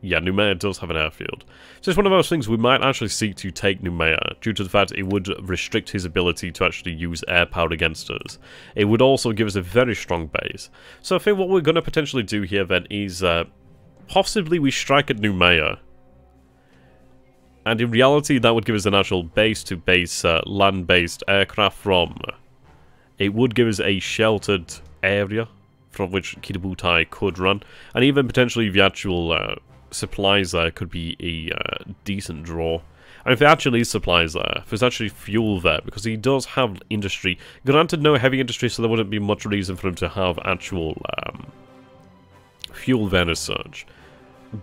Yeah, Noumea does have an airfield. So it's one of those things we might actually seek to take Noumea, due to the fact it would restrict his ability to actually use air power against us. It would also give us a very strong base. So I think what we're going to potentially do here then is possibly we strike at Noumea. And in reality that would give us an actual base-to-base land-based aircraft from. It would give us a sheltered area from which Kitabutai could run. And even potentially the actual... supplies there could be a decent draw. And if there actually is supplies there, if there's actually fuel there, because he does have industry, granted no heavy industry, so there wouldn't be much reason for him to have actual fuel there as such.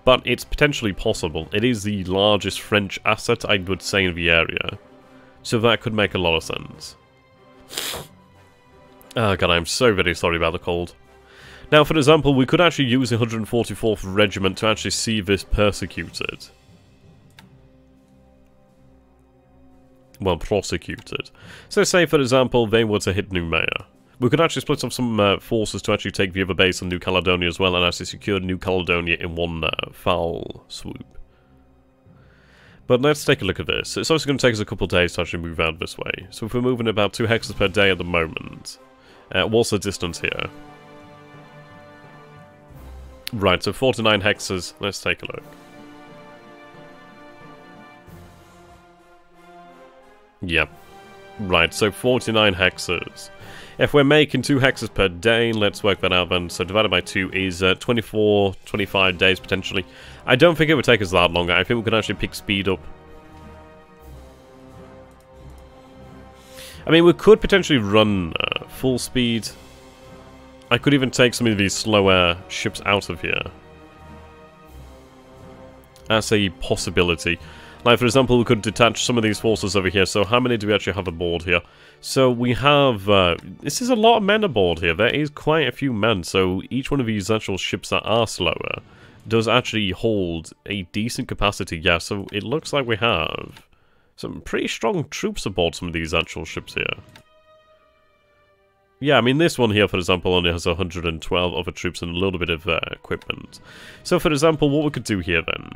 But it's potentially possible. It is the largest French asset, I would say, in the area. So that could make a lot of sense. Oh god, I'm so very sorry about the cold. Now, for example, we could actually use the 144th Regiment to actually see this persecuted. Well, prosecuted. So say, for example, they were to hit Noumea. We could actually split up some forces to actually take the other base on New Caledonia as well, and actually secure New Caledonia in one foul swoop. But let's take a look at this. It's also going to take us a couple of days to actually move out this way. So if we're moving about 2 hexes per day at the moment, what's the distance here? Right, so 49 hexes. Let's take a look. Yep. Right, so 49 hexes. If we're making 2 hexes per day, let's work that out then. So divided by 2 is 24, 25 days potentially. I don't think it would take us that long. I think we could actually pick speed up. I mean, we could potentially run full speed. I could even take some of these slower ships out of here. That's a possibility. Like, for example, we could detach some of these forces over here. So how many do we actually have aboard here? So we have... this is a lot of men aboard here. There is quite a few men. So each one of these actual ships that are slower does actually hold a decent capacity. Yeah, so it looks like we have some pretty strong troops aboard some of these actual ships here. Yeah, I mean, this one here, for example, only has 112 other troops and a little bit of equipment. So, for example, what we could do here, then,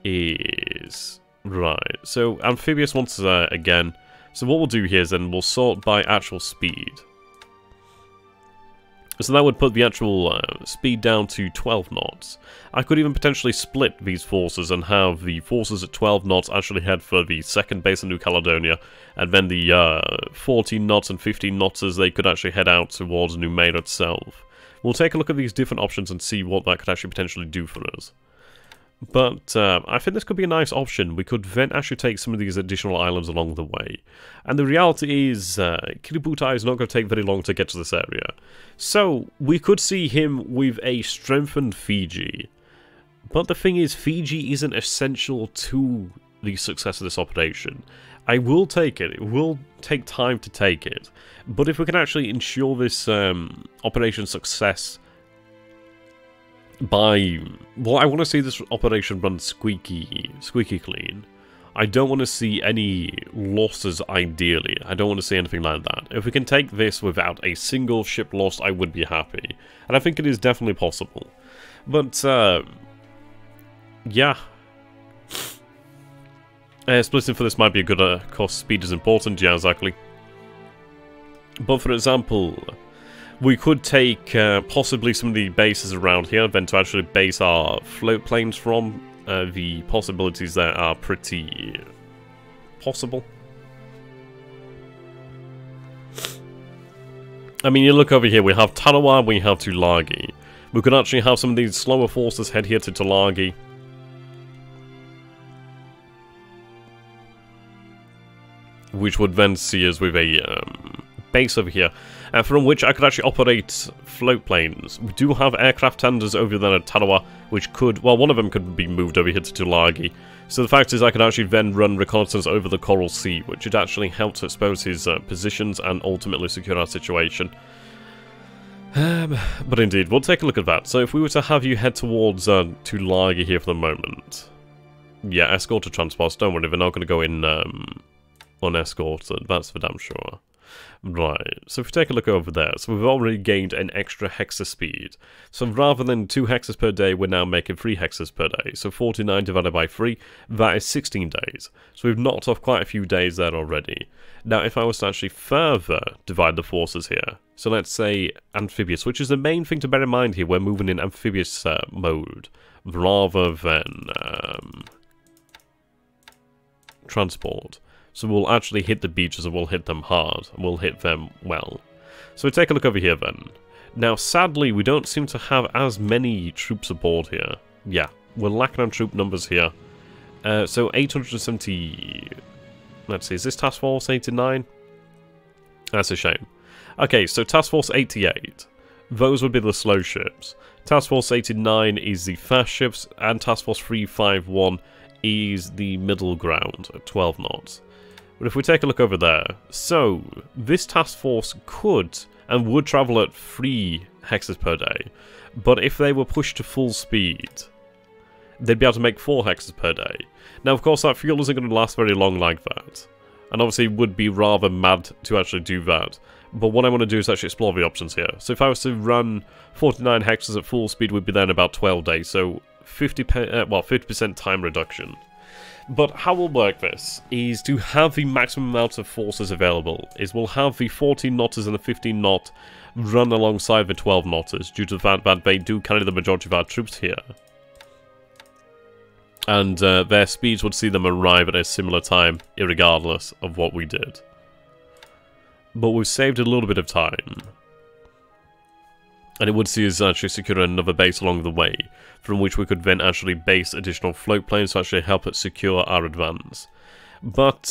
is... Right, so amphibious once again. So what we'll do here is then we'll sort by actual speed. So that would put the actual speed down to 12 knots. I could even potentially split these forces and have the forces at 12 knots actually head for the second base in New Caledonia, and then the 14 knots and 15 knotsers, they could actually head out towards New Maine itself. We'll take a look at these different options and see what that could actually potentially do for us. But I think this could be a nice option. We could then actually take some of these additional islands along the way. And the reality is, Kiributai is not going to take very long to get to this area. So, we could see him with a strengthened Fiji. But the thing is, Fiji isn't essential to the success of this operation. I will take it. It will take time to take it. But if we can actually ensure this operation success by... Well, I want to see this operation run squeaky clean. I don't want to see any losses, ideally. I don't want to see anything like that. If we can take this without a single ship lost, I would be happy. And I think it is definitely possible. But, yeah. Splitting for this might be a good cost. Speed is important, yeah, exactly. But, for example... we could take possibly some of the bases around here, then to actually base our float planes from. The possibilities there are pretty possible. I mean, you look over here, we have Tarawa, we have Tulagi. We could actually have some of these slower forces head here to Tulagi. Which would then see us with a base over here, from which I could actually operate float planes. We do have aircraft tenders over there at Tarawa, which could, well, one of them could be moved over here to Tulagi. So the fact is I could actually then run reconnaissance over the Coral Sea, which would actually help to expose his positions and ultimately secure our situation. But indeed, we'll take a look at that. So if we were to have you head towards Tulagi here for the moment. Yeah, escort to transports, don't worry, they're not going to go in unescorted, that's for damn sure. Right, so if we take a look over there, so we've already gained an extra hexa speed. So rather than 2 hexes per day, we're now making 3 hexes per day. So 49 divided by 3, that is 16 days. So we've knocked off quite a few days there already. Now if I was to actually further divide the forces here, so let's say amphibious, which is the main thing to bear in mind here, we're moving in amphibious mode, rather than transport. So we'll actually hit the beaches and we'll hit them hard, and we'll hit them well. So we take a look over here then. Now sadly we don't seem to have as many troops aboard here. Yeah, we're lacking on troop numbers here. So 870... let's see, is this Task Force 89? That's a shame. Okay, so Task Force 88. Those would be the slow ships. Task Force 89 is the fast ships, and Task Force 351 is the middle ground at 12 knots. But if we take a look over there, so this task force could and would travel at 3 hexes per day, but if they were pushed to full speed, they'd be able to make 4 hexes per day. Now, of course, that fuel isn't going to last very long like that, and obviously would be rather mad to actually do that. But what I want to do is actually explore the options here. So if I was to run 49 hexes at full speed, we'd be there in about 12 days, so 50% time reduction. But how we'll work this is to have the maximum amount of forces available. Is we'll have the 14 knotters and the 15 knot run alongside the 12 knotters due to the fact that they do carry the majority of our troops here. And their speeds would see them arrive at a similar time, irregardless of what we did. But we've saved a little bit of time. And it would see us actually secure another base along the way, from which we could then actually base additional float planes to actually help us secure our advance. But,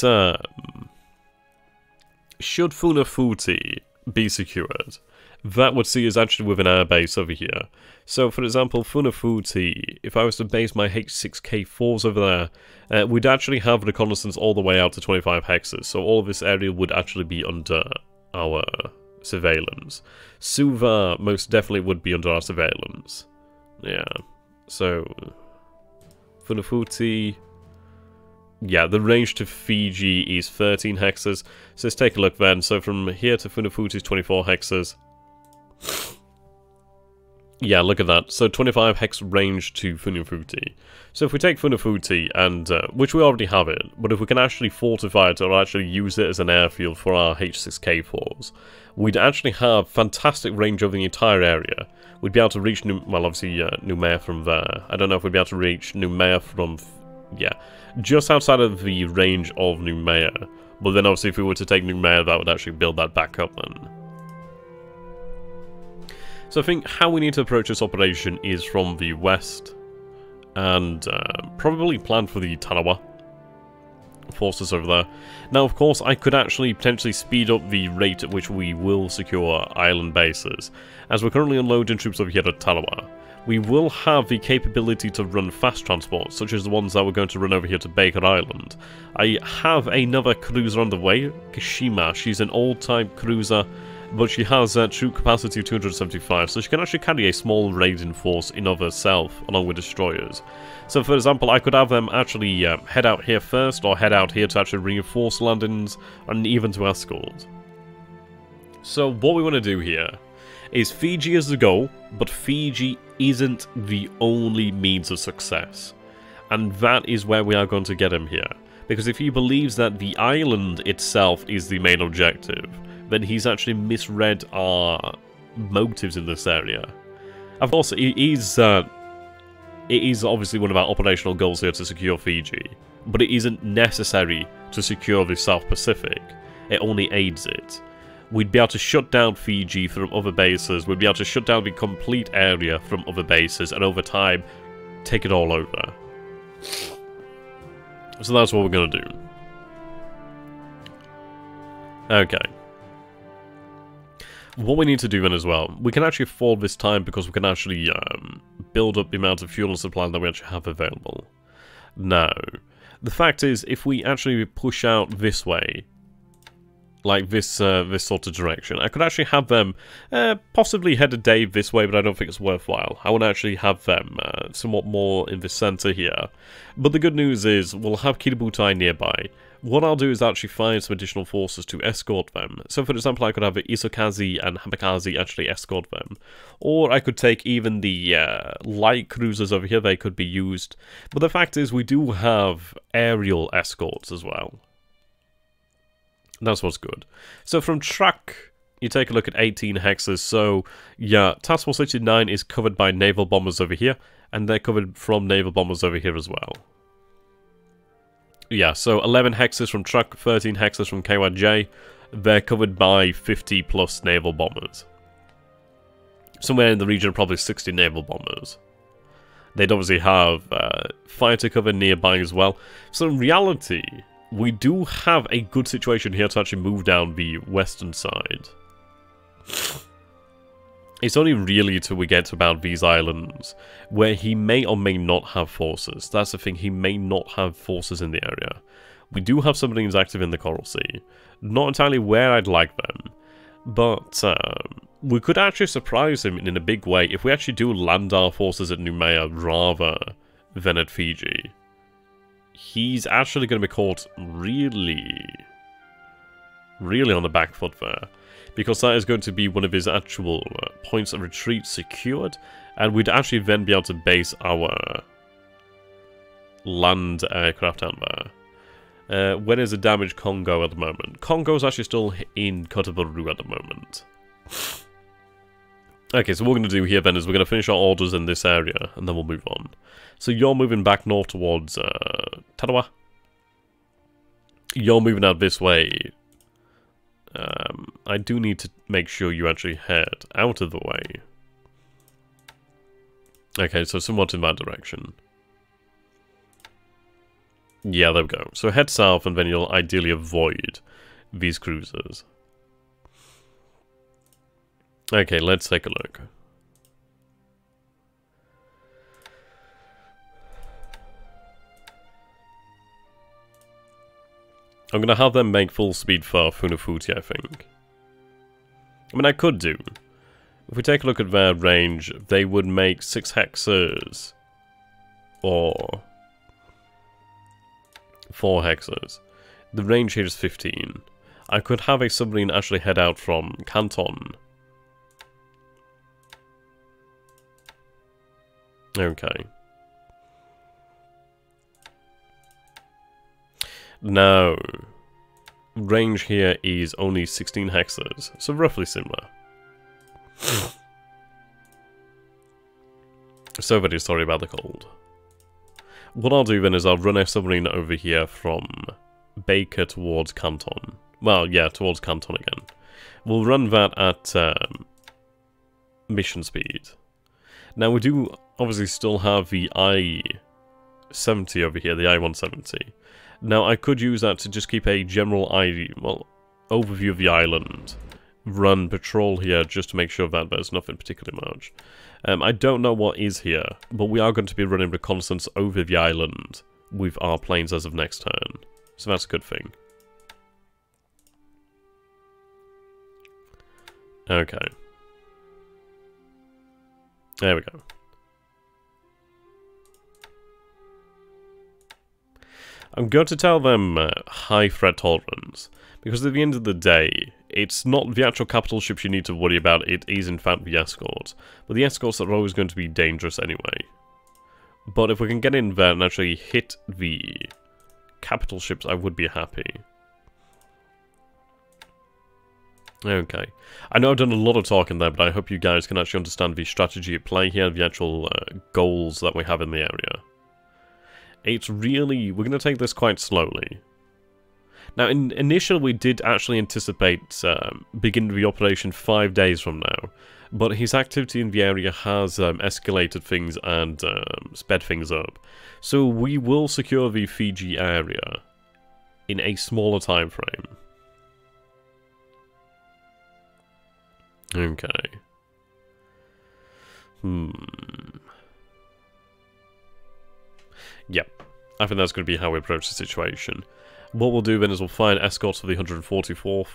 should Funafuti be secured, that would see us actually with an air base over here. So, for example, Funafuti, if I was to base my H6K4s over there, we'd actually have reconnaissance all the way out to 25 hexes, so all of this area would actually be under our surveillance. Suva most definitely would be under our surveillance. Yeah, so Funafuti, yeah, the range to Fiji is 13 hexes, so let's take a look then. So from here to Funafuti is 24 hexes. Yeah, look at that. So 25 hex range to Funafuti. So if we take Funafuti, and which we already have it, but if we can actually fortify it or actually use it as an airfield for our H6K4s, we'd actually have fantastic range over the entire area. We'd be able to reach well, obviously Noumea from there. I don't know if we'd be able to reach Noumea from, yeah, just outside of the range of Noumea. But then obviously if we were to take Noumea, that would actually build that back up then. So I think how we need to approach this operation is from the west, and probably plan for the Tanawa forces over there. Now, of course, I could actually potentially speed up the rate at which we will secure island bases, as we're currently unloading troops over here at Tanawa. We will have the capability to run fast transports, such as the ones that we're going to run over here to Baker Island. I have another cruiser on the way, Kashima. She's an old-type cruiser, but she has a troop capacity of 275, so she can actually carry a small raiding force in of herself, along with destroyers. So for example, I could have them actually head out here first, or head out here to actually reinforce landings, and even to escort. So what we want to do here is Fiji is the goal, but Fiji isn't the only means of success. And that is where we are going to get him here. Because if he believes that the island itself is the main objective, then he's actually misread our motives in this area. Of course, it is obviously one of our operational goals here to secure Fiji, but it isn't necessary to secure the South Pacific. It only aids it. We'd be able to shut down Fiji from other bases, we'd be able to shut down the complete area from other bases, and over time, take it all over. So that's what we're going to do. Okay. What we need to do then as well, we can actually afford this time because we can actually build up the amount of fuel and supply that we actually have available. Now, the fact is, if we actually push out this way, like this sort of direction, I could actually have them possibly head a day this way, but I don't think it's worthwhile. I want to actually have them somewhat more in the centre here. But the good news is, we'll have Kiributai nearby. What I'll do is actually find some additional forces to escort them. So for example, I could have Isokazi and Hamakazi actually escort them. Or I could take even the light cruisers over here, they could be used. But the fact is, we do have aerial escorts as well. That's what's good. So from track, you take a look at 18 hexes. So yeah, Task Force 69 is covered by naval bombers over here, and they're covered from naval bombers over here as well. Yeah, so 11 hexes from truck, 13 hexes from KYJ. They're covered by 50 plus naval bombers. Somewhere in the region of probably 60 naval bombers. They'd obviously have fighter cover nearby as well. So in reality, we do have a good situation here to actually move down the western side. It's only really till we get to about these islands where he may or may not have forces. That's the thing, he may not have forces in the area. We do have submarines active in the Coral Sea. Not entirely where I'd like them, but we could actually surprise him in a big way if we actually do land our forces at Noumea rather than at Fiji. He's actually going to be caught really on the back foot there, because that is going to be one of his actual points of retreat secured, and we'd actually then be able to base our land aircraft down there. Where is the damaged Congo at the moment? Congo is actually still in Kotabaru at the moment. Okay, so what we're going to do here then is we're going to finish our orders in this area, and then we'll move on. So you're moving back north towards Tarawa. You're moving out this way. I do need to make sure you actually head out of the way. Okay, so somewhat in that direction. Yeah, there we go. So head south, and then you'll ideally avoid these cruisers. Okay, let's take a look. I'm going to have them make full speed for Funafuti, I think. I mean, I could do. If we take a look at their range, they would make 6 hexes. Or 4 hexes. The range here is 15. I could have a submarine actually head out from Canton. Okay. Now, range here is only 16 hexes, so roughly similar. So very sorry about the cold. What I'll do then is I'll run a submarine over here from Baker towards Canton. Well, yeah, towards Canton again. We'll run that at mission speed. Now, we do obviously still have the I-70 over here, the I-170. Now, I could use that to just keep a general overview of the island. Run patrol here just to make sure that there's nothing particularly much. I don't know what is here, but we are going to be running reconnaissance over the island with our planes as of next turn. So that's a good thing. Okay. There we go. I'm going to tell them high threat tolerance, because at the end of the day, it's not the actual capital ships you need to worry about, it is in fact the escorts. But the escorts are always going to be dangerous anyway. But if we can get in there and actually hit the capital ships, I would be happy. Okay. I know I've done a lot of talking there, but I hope you guys can actually understand the strategy at play here, the actual goals that we have in the area. It's really... we're going to take this quite slowly. Now, initially we did actually anticipate beginning the operation 5 days from now, but his activity in the area has escalated things and sped things up. So we will secure the Fiji area in a smaller time frame. Okay. Yep. I think that's going to be how we approach the situation. What we'll do then is we'll find escorts for the 144th.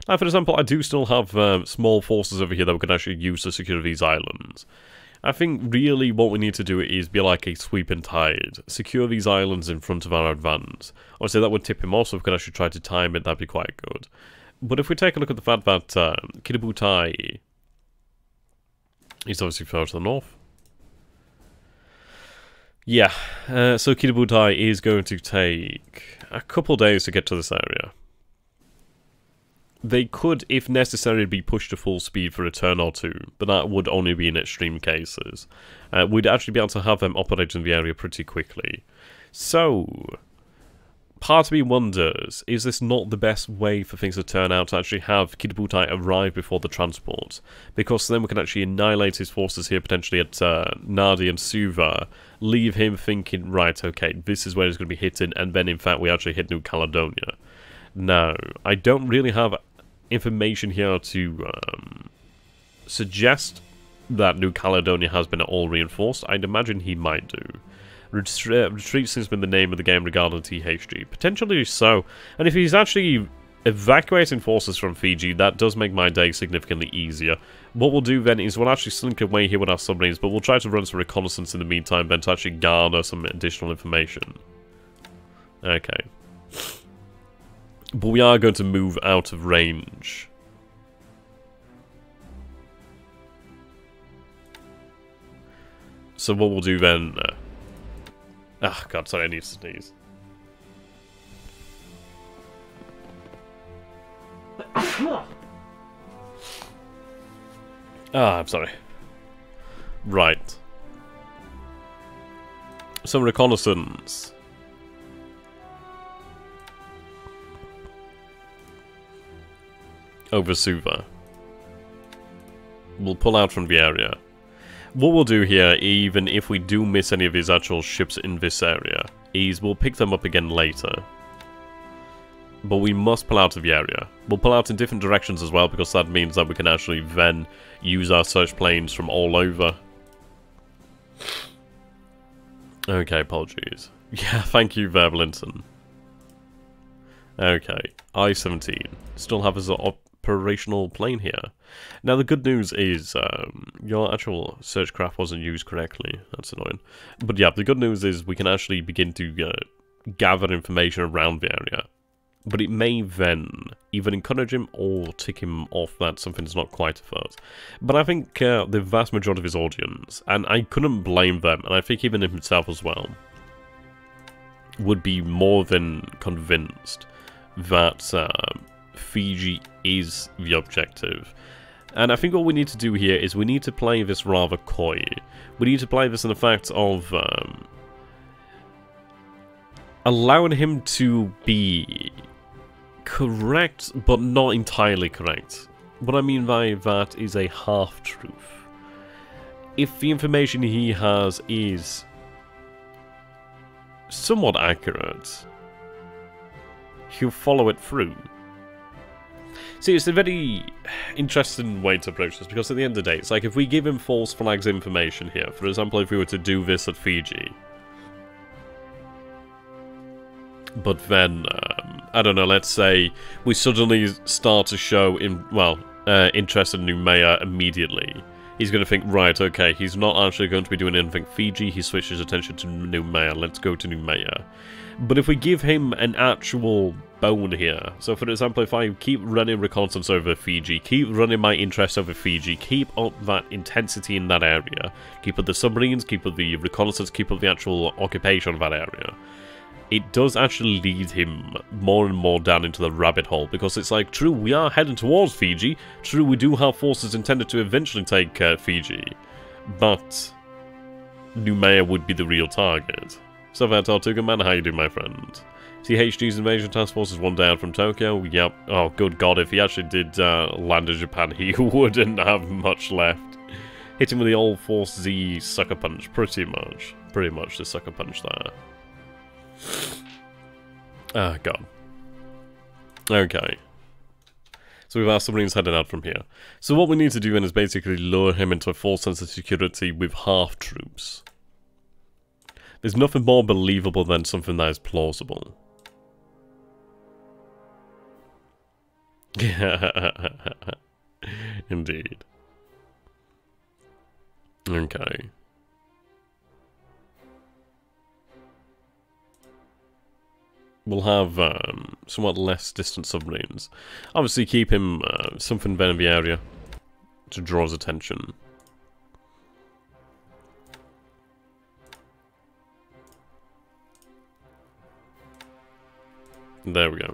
Now, for example, I do still have small forces over here that we can actually use to secure these islands. I think really what we need to do is be like a sweeping tide. Secure these islands in front of our advance. Obviously, that would tip him off, so if we could actually try to time it, that'd be quite good. But if we take a look at the fact that Kitabutai is obviously further to the north. Yeah, so Kitabutai is going to take a couple days to get to this area. They could, if necessary, be pushed to full speed for a turn or two, but that would only be in extreme cases. We'd actually be able to have them operate in the area pretty quickly. So, part of me wonders, is this not the best way for things to turn out, to actually have Kitabutai arrive before the transport? Because then we can actually annihilate his forces here, potentially at Nadi and Suva, leave him thinking, right, okay, this is where he's going to be hitting, and then in fact we actually hit New Caledonia. Now, I don't really have information here to suggest that New Caledonia has been at all reinforced. I'd imagine he might do. Retreat seems to be the name of the game regarding THG. Potentially so. And if he's actually evacuating forces from Fiji, that does make my day significantly easier. What we'll do then is we'll actually slink away here with our submarines, but we'll try to run some reconnaissance in the meantime then to actually garner some additional information. Okay. But we are going to move out of range. So what we'll do then... ah, God, sorry, I need to sneeze. I'm sorry. Right. Some reconnaissance. Over Suva. We'll pull out from the area. What we'll do here, even if we do miss any of his actual ships in this area, is we'll pick them up again later. But we must pull out of the area. We'll pull out in different directions as well, because that means that we can actually then use our search planes from all over. Okay, apologies. Yeah, thank you, Verbelinton. Okay, I-17. Still have his operational plane here. Now, the good news is your actual search craft wasn't used correctly. That's annoying. But yeah, the good news is we can actually begin to gather information around the area. But it may then either encourage him or tick him off that something's not quite afoot. But I think the vast majority of his audience, and I couldn't blame them, and I think even himself as well, would be more than convinced that Fiji is the objective. And I think what we need to do here is we need to play this rather coy. We need to play this in the fact of allowing him to be correct, but not entirely correct. What I mean by that is a half-truth. If the information he has is somewhat accurate, he'll follow it through. See, it's a very interesting way to approach this, because at the end of the day, it's like if we give him false flags information here, for example, if we were to do this at Fiji, but then, I don't know, let's say we suddenly start to show interest in Noumea immediately. He's going to think, right, okay, he's not actually going to be doing anything Fiji, he switches attention to Noumea, let's go to Noumea. But if we give him an actual bone here, so for example, if I keep running reconnaissance over Fiji, keep running my interest over Fiji, keep up that intensity in that area, keep up the submarines, keep up the reconnaissance, keep up the actual occupation of that area, it does actually lead him more and more down into the rabbit hole, because it's like, true, we are heading towards Fiji, true, we do have forces intended to eventually take Fiji, but Noumea would be the real target. So there, Tortuga Man, how you doing, my friend? THG's invasion task force is one down from Tokyo. Yep. Oh, good God, if he actually did land in Japan, he wouldn't have much left. Hit him with the old Force Z sucker punch, pretty much. Pretty much the sucker punch there. Ah, God. Okay. So we've our submarines heading out from here. So what we need to do then is basically lure him into a false sense of security with half troops. There's nothing more believable than something that is plausible. Indeed. Okay. We'll have somewhat less distant submarines. Obviously keep him something then in the area to draw his attention. There we go.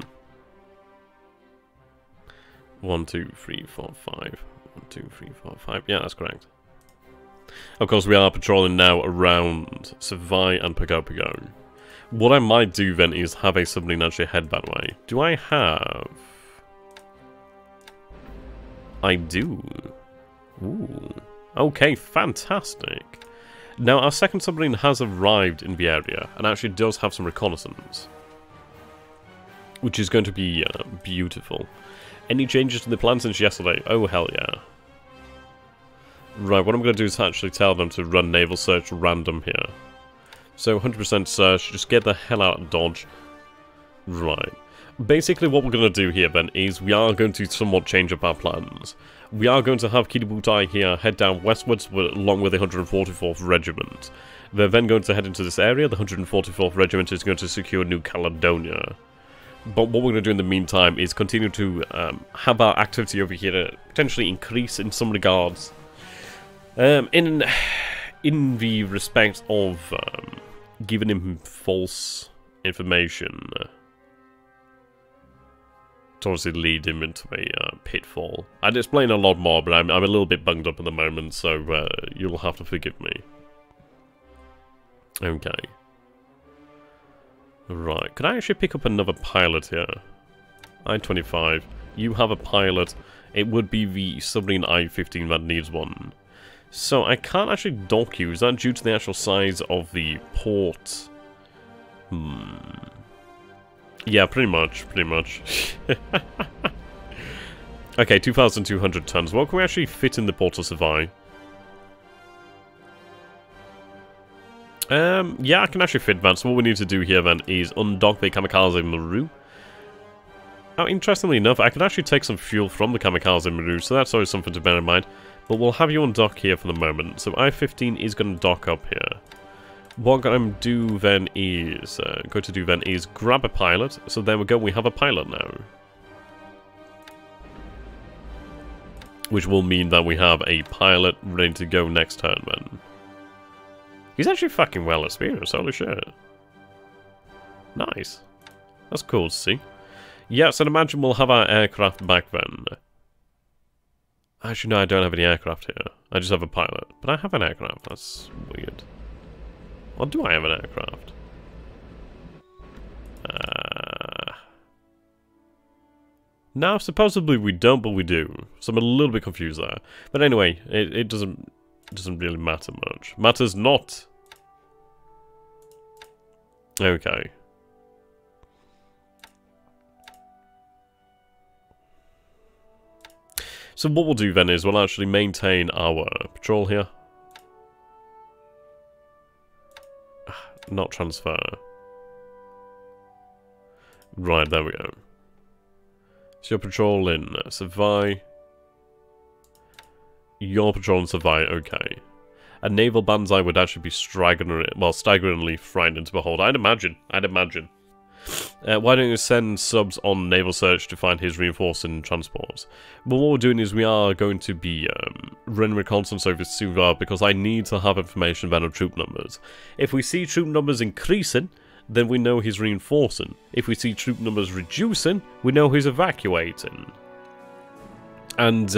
1, 2, 3, 4, 5. 1, 2, 3, 4, 5. Yeah, that's correct. Of course, we are patrolling now around Savai and Pago Pago. What I might do then is have a submarine actually head that way. Do I have? I do. Ooh. Okay, fantastic. Now, our second submarine has arrived in the area and actually does have some reconnaissance, which is going to be beautiful. Any changes to the plan since yesterday? Oh, hell yeah. Right, what I'm going to do is actually tell them to run naval search random here. So 100% search, just get the hell out of Dodge. Right. Basically what we're going to do here then is we are going to somewhat change up our plans. We are going to have Kiributai here head down westwards along with the 144th Regiment. They're then going to head into this area. The 144th Regiment is going to secure New Caledonia. But what we're going to do in the meantime is continue to have our activity over here potentially increase in some regards. In the respect of giving him false information to obviously lead him into a pitfall. I'd explain a lot more, but I'm a little bit bunged up at the moment, so you'll have to forgive me. Okay. Right, could I actually pick up another pilot here? I-25, you have a pilot. It would be the submarine I-15 that needs one. So I can't actually dock you. Is that due to the actual size of the port? Yeah, pretty much. Okay, 2,200 tons. What can we actually fit in the port of Savai? Yeah, I can actually fit that. So what we need to do here then is undock the Kamikaze Maru. Now, interestingly enough, I can actually take some fuel from the Kamikaze Maru, so that's always something to bear in mind. But we'll have you on dock here for the moment. So I-15 is going to dock up here. What I'm going to do then is grab a pilot. So there we go, we have a pilot now. Which will mean that we have a pilot ready to go next turn then. He's actually fucking well experienced, holy shit. Nice. That's cool to see. Yeah, so I'd imagine we'll have our aircraft back then. Actually, no, I don't have any aircraft here. I just have a pilot. But I have an aircraft, that's weird. Or do I have an aircraft? No, supposedly we don't, but we do. So I'm a little bit confused there. But anyway, it doesn't really matter much. Matters not. Okay. So what we'll do then is we'll actually maintain our patrol here. Not transfer. Right, there we go. So your patrol in Savai. Your patrol in Savai, okay. A naval banzai would actually be staggeringly frightening to behold. I'd imagine. Why don't you send subs on naval search to find his reinforcing transports? Well, what we're doing is we are going to be running reconnaissance over Suva because I need to have information about our troop numbers. If we see troop numbers increasing, then we know he's reinforcing. If we see troop numbers reducing, we know he's evacuating. And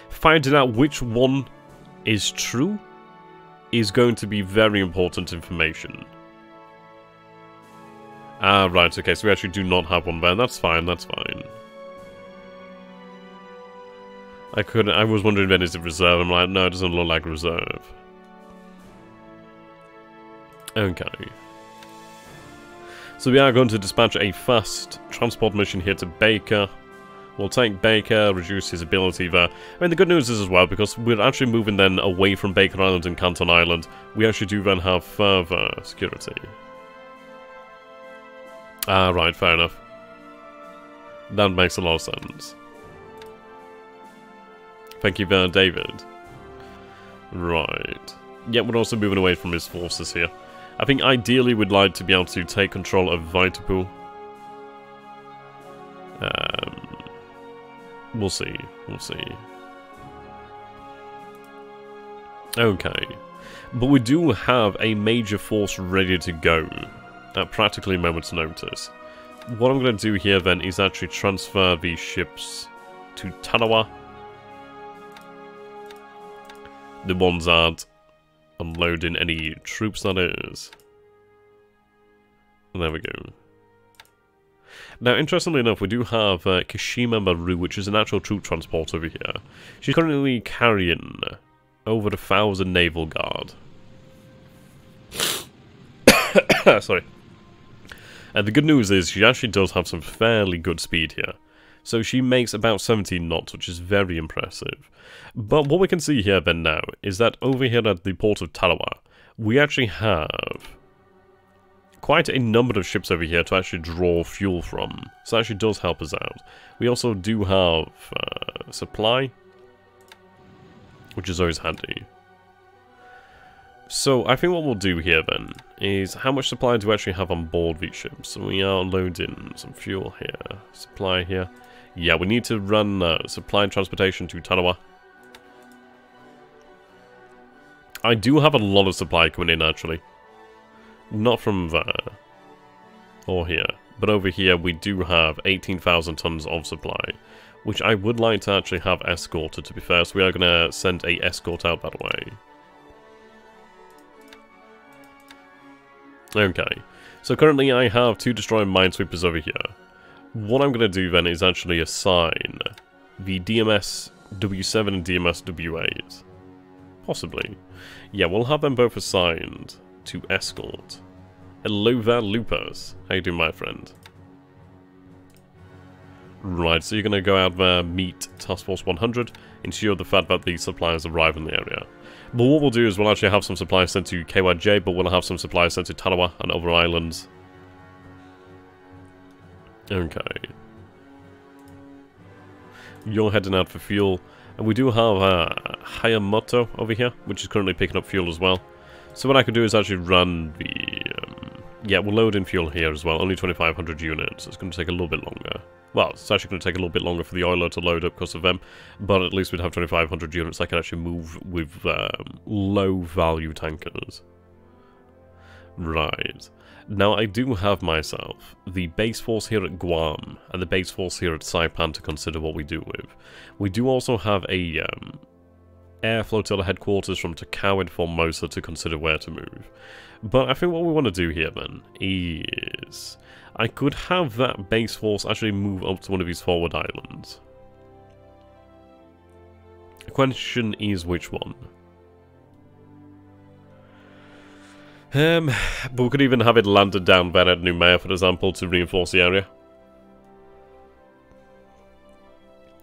finding out which one is true is going to be very important information. Ah, right, okay, so we actually do not have one there. That's fine, that's fine. I was wondering then, is it reserve? I'm like, no, it doesn't look like reserve. Okay. So we are going to dispatch a fast transport mission here to Baker. We'll take Baker, reduce his ability there. I mean, the good news is as well, because we're actually moving then away from Baker Island and Canton Island, we actually do then have further security. Ah, right, fair enough. That makes a lot of sense. Thank you, David. Right. Yeah, we're also moving away from his forces here. I think ideally we'd like to be able to take control of Vitapool. We'll see. We'll see. Okay. But we do have a major force ready to go at practically a moment's notice. What I'm going to do here then is actually transfer these ships to Tanawa. The ones aren't unloading any troops, that is. There we go. Now, interestingly enough, we do have Kashima Maru, which is an actual troop transport over here. She's currently carrying over 1,000 naval guard. Sorry. And the good news is she actually does have some fairly good speed here. So she makes about 17 knots, which is very impressive. But what we can see here then now is that over here at the port of Tarawa, we actually have quite a number of ships over here to actually draw fuel from. So that actually does help us out. We also do have supply, which is always handy. So I think what we'll do here then is how much supply do we actually have on board these ships? So we are loading some fuel here, supply here. Yeah, we need to run supply and transportation to Tarawa. I do have a lot of supply coming in actually. Not from there or here, but over here we do have 18,000 tons of supply, which I would like to actually have escorted, to be fair, so we are going to send a escort out that way. Okay, so currently I have 2 destroyer minesweepers over here. What I'm going to do then is actually assign the DMS W7 and DMS W8. Possibly. Yeah, we'll have them both assigned to escort. Hello there, Lupus. How you doing, my friend? Right, so you're going to go out there, meet Task Force 100, ensure the fact that the supplies arrive in the area. But what we'll do is we'll actually have some supplies sent to KYJ, but we'll have some supplies sent to Tarawa and other islands. Okay. You're heading out for fuel. And we do have Hayamoto over here, which is currently picking up fuel as well. So what I could do is actually run the... yeah, we'll load in fuel here as well. Only 2,500 units. It's going to take a little bit longer. Well, it's actually going to take a little bit longer for the oiler to load up because of them. But at least we'd have 2,500 units I can actually move with low-value tankers. Right. Now, I do have myself the base force here at Guam and the base force here at Saipan to consider what we do with. We do also have a air flotilla headquarters from Takao and Formosa to consider where to move. But I think what we want to do here, then, is... I could have that base force actually move up to one of these forward islands. The question is which one? But we could even have it landed down there at Noumea, for example, to reinforce the area.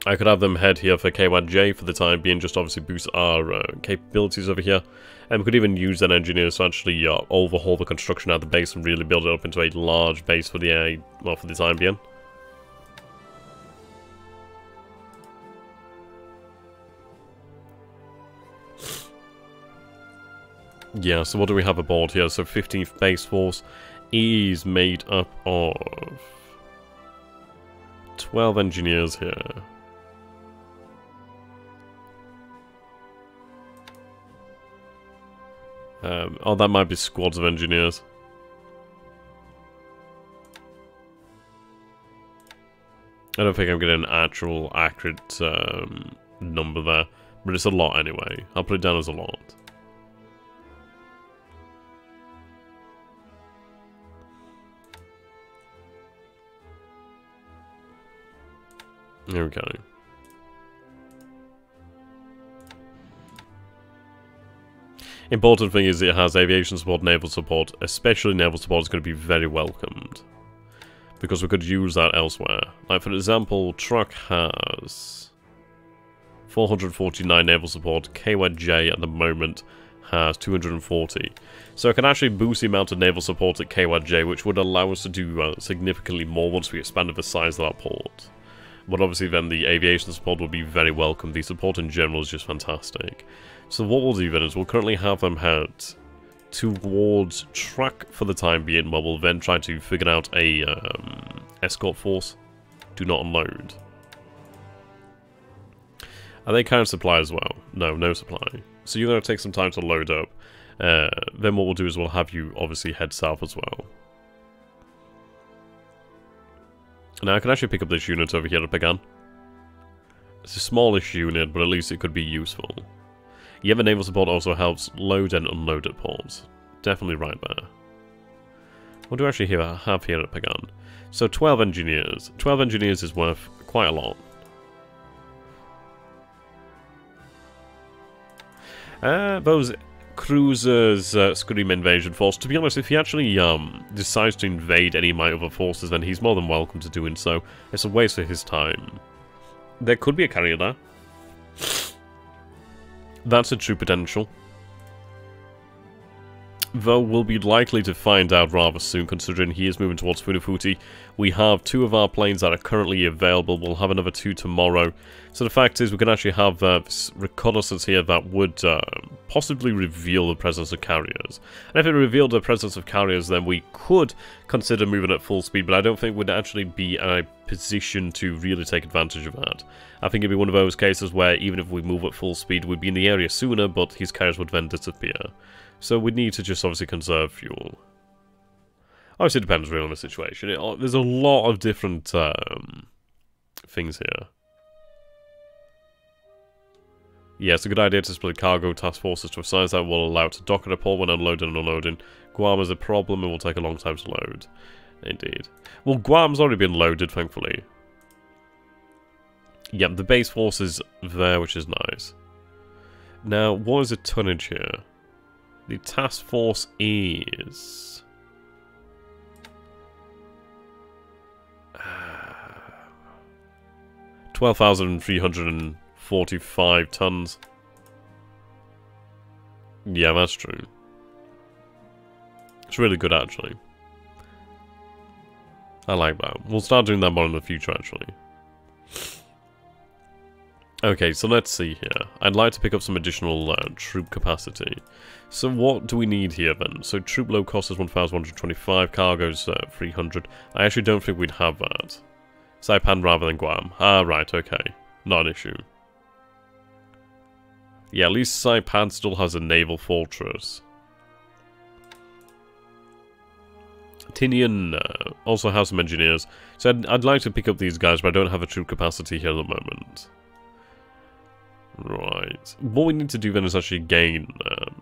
I could have them head here for KYJ for the time being, just obviously boost our capabilities over here. And we could even use that engineers to actually overhaul the construction of the base and really build it up into a large base for the well, for the time being. Yeah, so what do we have aboard here? So 15th Base Force is made up of 12 engineers here. Oh, that might be squads of engineers. I don't think I'm getting an actual accurate number there, but it's a lot anyway. I'll put it down as a lot. There we go. Important thing is it has aviation support, naval support. Especially naval support is going to be very welcomed. Because we could use that elsewhere. Like, for example, Truck has 449 naval support. KYJ at the moment has 240. So I can actually boost the amount of naval support at KYJ, which would allow us to do significantly more once we expanded the size of that port. But obviously then the aviation support will be very welcome. The support in general is just fantastic. So what we'll do then is we'll currently have them head towards track for the time being, where we'll then try to figure out a escort force. Do not unload. Are they kind of supply as well? No, no supply. So you're going to take some time to load up. Then what we'll do is we'll have you obviously head south as well. Now I can actually pick up this unit over here at Pagan. It's a smallish unit, but at least it could be useful. Yeah, the naval support also helps load and unload at ports. Definitely right there. What do I actually have here at Pagan? So 12 engineers. 12 engineers is worth quite a lot. Those cruisers Scream Invasion Force. To be honest, if he actually decides to invade any of my other forces, then he's more than welcome to doing so. It's a waste of his time. There could be a carrier there. That's a true potential. Though we'll be likely to find out rather soon, considering he is moving towards Funafuti. We have 2 of our planes that are currently available. We'll have another 2 tomorrow. So the fact is, we can actually have this reconnaissance here that would possibly reveal the presence of carriers. And if it revealed the presence of carriers, then we could consider moving at full speed, but I don't think we'd actually be in a position to really take advantage of that. I think it'd be one of those cases where even if we move at full speed, we'd be in the area sooner, but his carriers would then disappear. So we need to just obviously conserve fuel. Obviously it depends really on the situation. There's a lot of different things here. Yeah, it's a good idea to split cargo task forces to a size that will allow it to dock at a port when unloading and unloading. Guam is a problem and will take a long time to load. Indeed. Well, Guam's already been loaded, thankfully. Yep, the base force is there, which is nice. Now, what is the tonnage here? The task force is... 12,345 tons. Yeah, that's true. It's really good, actually. I like that. We'll start doing that more in the future, actually. Okay, so let's see here. I'd like to pick up some additional troop capacity. So what do we need here then? So troop low cost is 1,125, cargo's 300. I actually don't think we'd have that. Saipan rather than Guam. Ah, right, okay. Not an issue. Yeah, at least Saipan still has a naval fortress. Tinian also has some engineers. So I'd like to pick up these guys, but I don't have a troop capacity here at the moment. Right. What we need to do then is actually gain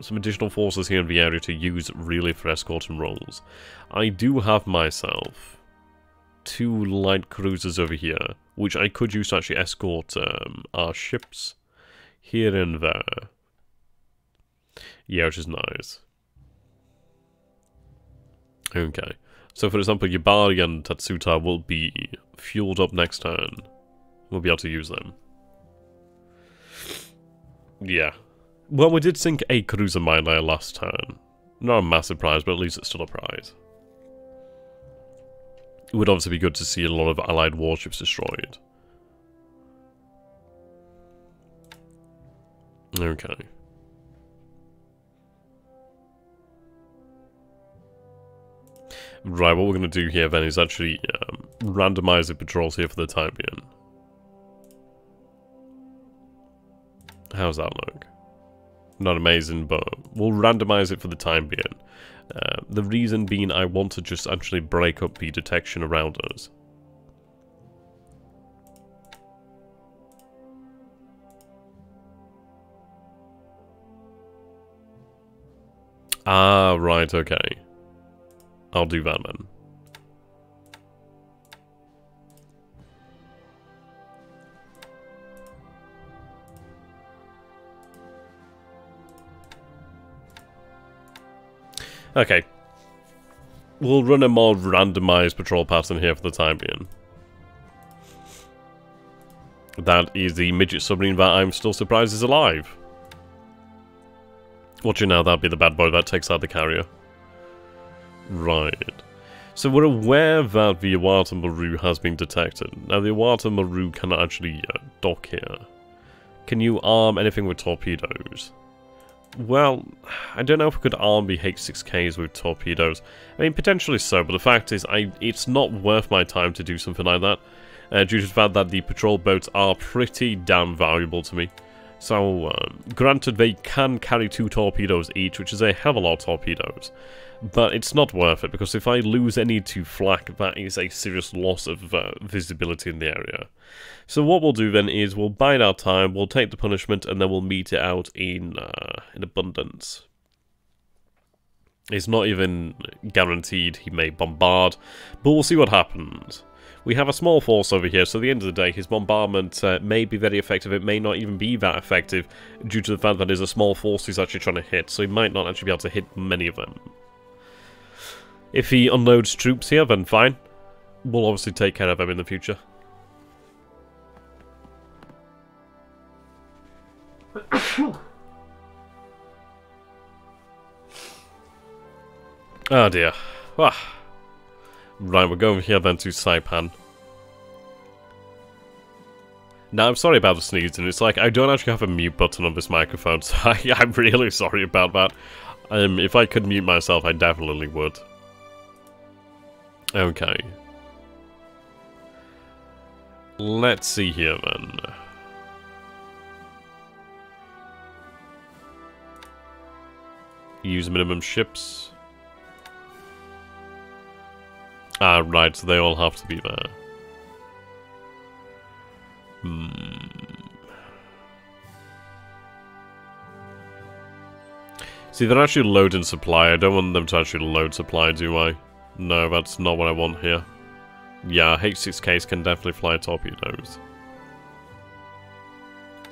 some additional forces here in the area to use really for escorting roles. I do have myself 2 light cruisers over here, which I could use to actually escort our ships here and there. Yeah, which is nice. Okay. So for example, Yabari and Tatsuta will be fueled up next turn. We'll be able to use them. Yeah. Well, we did sink a cruiser mine layer last turn. Not a massive prize, but at least it's still a prize. It would obviously be good to see a lot of allied warships destroyed. Okay. Right, what we're going to do here then is actually randomize the patrols here for the time being. How's that look? Not amazing, but we'll randomize it for the time being. The reason being I want to just actually break up the detection around us. Ah, right, okay. I'll do that then. Okay. We'll run a more randomized patrol pattern here for the time being. That is the midget submarine that I'm still surprised is alive. Watch it now, that'll be the bad boy that takes out the carrier. Right. So we're aware that the Iwata Maru has been detected. Now the Iwata Maru cannot actually dock here. Can you arm anything with torpedoes? Well, I don't know if we could arm the H6Ks with torpedoes. I mean, potentially so, but the fact is, it's not worth my time to do something like that, due to the fact that the patrol boats are pretty damn valuable to me. So, granted, they can carry 2 torpedoes each, which is a hell of a lot of torpedoes, but it's not worth it, because if I lose any to flak, that is a serious loss of visibility in the area. So what we'll do then is we'll bide our time, we'll take the punishment, and then we'll meet it out in abundance. It's not even guaranteed he may bombard, but we'll see what happens. We have a small force over here, so at the end of the day, his bombardment may be very effective, it may not even be that effective, due to the fact that there's a small force he's actually trying to hit, so he might not actually be able to hit many of them. If he unloads troops here, then fine. We'll obviously take care of them in the future. Oh dear. Ah. Right, we're going here then to Saipan. Now, I'm sorry about the sneezing. It's like, I don't actually have a mute button on this microphone, so I'm really sorry about that. If I could mute myself, I definitely would. Okay. Let's see here then. Use minimum ships. Ah, right, so they all have to be there. See, they're actually loading supply. I don't want them to actually load supply, do I? No, that's not what I want here. Yeah, H6Ks can definitely fly torpedoes.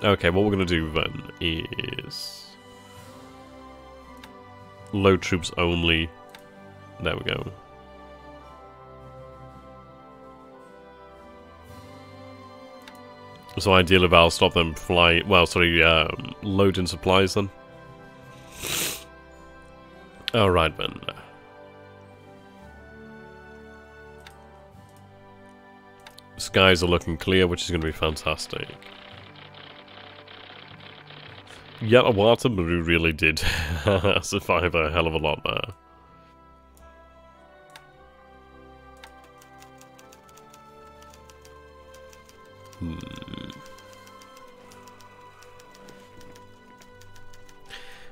Okay, what we're going to do then is... load troops only. There we go. So ideally I'll stop them loading supplies then. Alright then. Skies are looking clear, which is going to be fantastic. Yeah, Watamaru really did survive a hell of a lot there.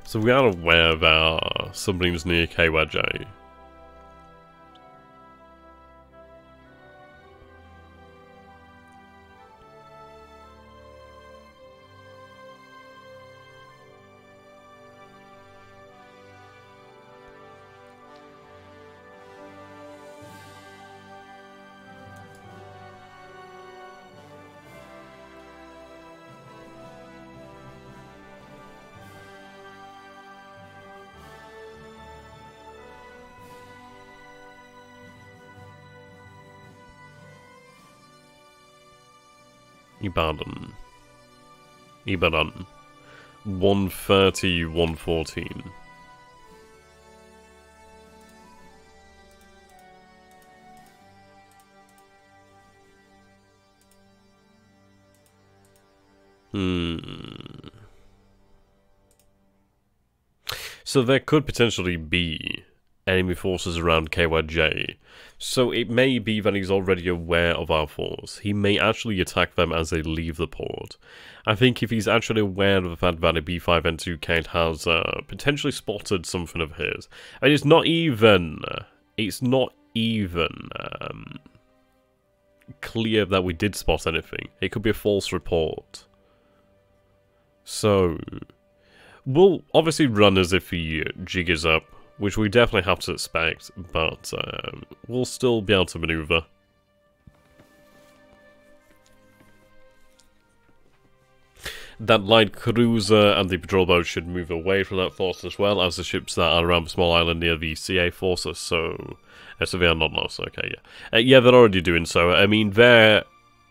So we are aware that submarines near KYJ. Ibadan. 130, 114. So there could potentially be enemy forces around KYJ. So it may be that he's already aware of our force. He may actually attack them as they leave the port. I think if he's actually aware of the fact that a B5N2 Kate has potentially spotted something of his. And it's not even clear that we did spot anything. It could be a false report. So we'll obviously run as if he jiggers up, which we definitely have to expect, but we'll still be able to maneuver. That light cruiser and the patrol boat should move away from that force as well as the ships that are around the small island near the CA forces, so they are not lost. Okay, yeah. Yeah, they're already doing so. I mean, they're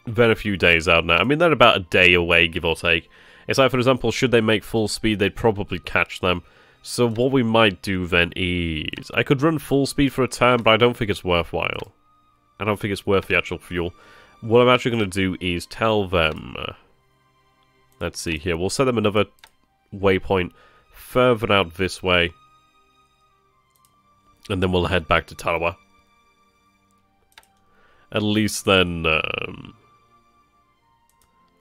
a few days out now. I mean, they're about a day away, give or take. It's like, for example, should they make full speed, they'd probably catch them. So what we might do then is, I could run full speed for a turn, but I don't think it's worthwhile. I don't think it's worth the actual fuel. What I'm actually going to do is tell them, let's see here, we'll set them another waypoint further out this way, and then we'll head back to Tarawa. At least then,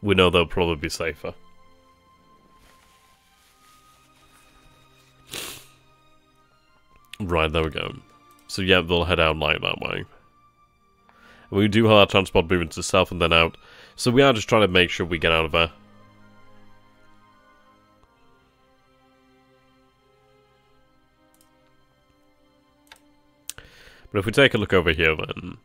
we know they'll probably be safer. Right, there we go. So yeah, they'll head out like that way. And we do have our transport moving to the south and then out. So we are just trying to make sure we get out of there. But if we take a look over here then,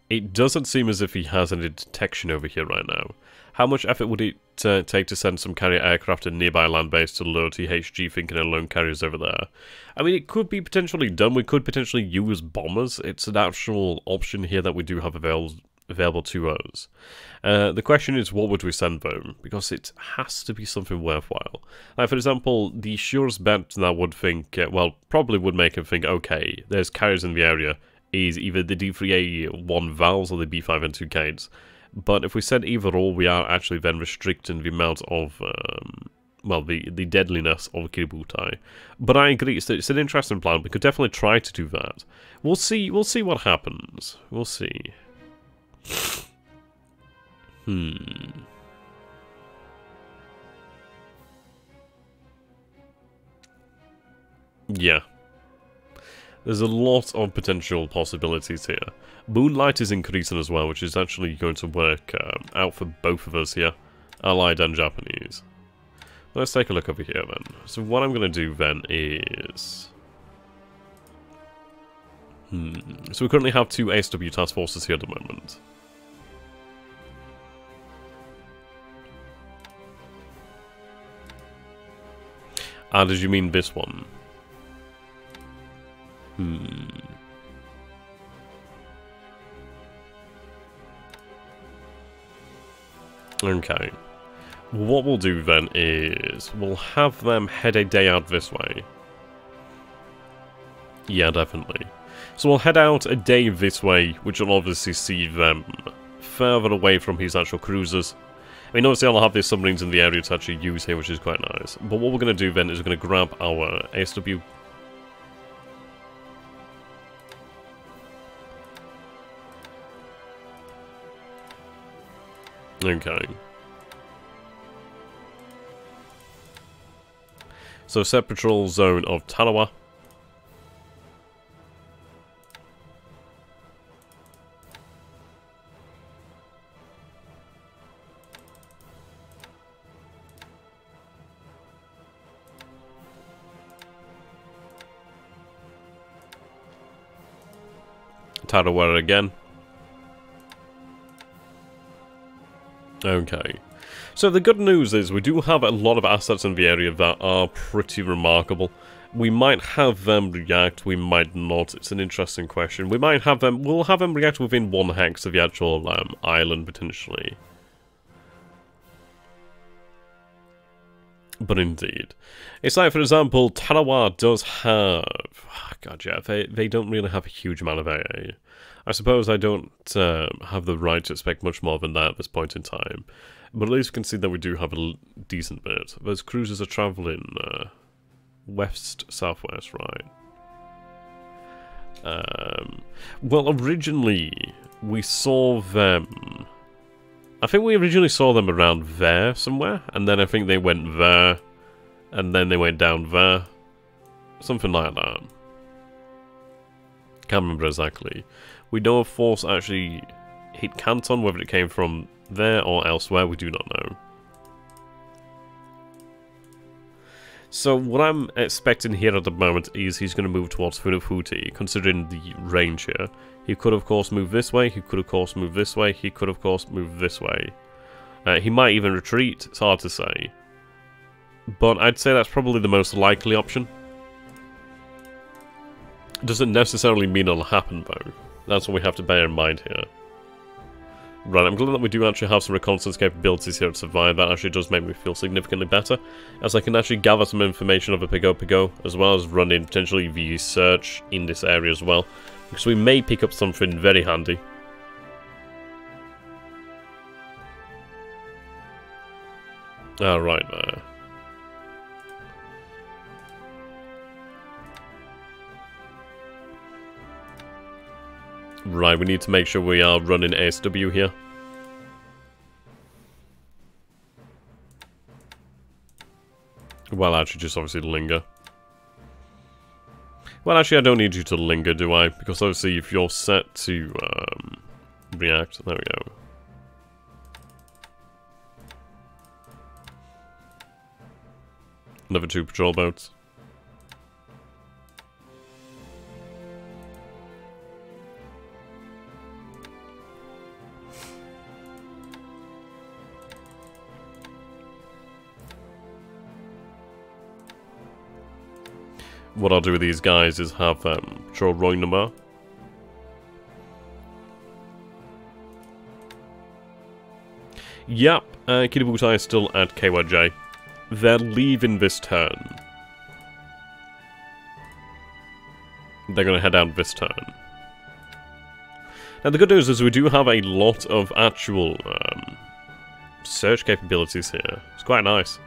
it doesn't seem as if he has any detection over here right now. How much effort would it take to send some carrier aircraft to a nearby land base to lure THG thinking alone carriers over there? I mean, it could be potentially done. We could potentially use bombers. It's an actual option here that we do have available to us. The question is, what would we send though? Because it has to be something worthwhile. Like, for example, the surest bet that would think, well, probably would make him think, okay, there's carriers in the area, is either the D3A1 Valves or the B5N2 Canes. But if we send either or, we are actually then restricting the amount of, well, the deadliness of Kiributai. But I agree, it's an interesting plan. We could definitely try to do that. We'll see what happens. We'll see. Yeah. There's a lot of potential possibilities here. Moonlight is increasing as well, which is actually going to work out for both of us here, Allied and Japanese. Let's take a look over here then. So what I'm going to do then is... So we currently have 2 ASW task forces here at the moment. Ah, did you mean this one? Okay. What we'll do then is we'll have them head a day out this way. Yeah, definitely. So we'll head out a day this way, which will obviously see them further away from his actual cruisers. I mean, obviously I'll have these submarines in the area to actually use here, which is quite nice. But what we're going to do then is we're going to grab our ASW. Okay. So set patrol zone of Tarawa. Tarawa again. Okay. So the good news is we do have a lot of assets in the area that are pretty remarkable. We might have them react, we might not. It's an interesting question. We might have them, we'll have them react within 1 hex of the actual island, potentially. But indeed. It's like, for example, Tarawa does have... Oh, God, yeah, they don't really have a huge amount of AA. I suppose I don't have the right to expect much more than that at this point in time. But at least we can see that we do have a decent bit. Those cruisers are travelling west-southwest, right? Well, originally, we saw them... I think we originally saw them around there somewhere, and then I think they went there, and then they went down there. Something like that. Can't remember exactly. We know a force actually hit Canton, whether it came from there or elsewhere, we do not know. So what I'm expecting here at the moment is he's going to move towards Funafuti, considering the range here. He could of course move this way, he could of course move this way, he could of course move this way. He might even retreat, it's hard to say. But I'd say that's probably the most likely option. Doesn't necessarily mean it'll happen though. That's what we have to bear in mind here. Right, I'm glad that we do actually have some reconnaissance capabilities here to survive. That actually does make me feel significantly better, as I can actually gather some information over Pigo, as well as run in potentially the search in this area as well, because we may pick up something very handy. Right there. Right, we need to make sure we are running ASW here. Well, actually, just obviously linger. Well, actually, I don't need you to linger, do I? Because obviously, if you're set to react, there we go. Another 2 patrol boats. What I'll do with these guys is have patrol rowing number. Yep, Kiributai is still at KYJ. They're leaving this turn. They're going to head out this turn. Now the good news is we do have a lot of actual search capabilities here. It's quite nice.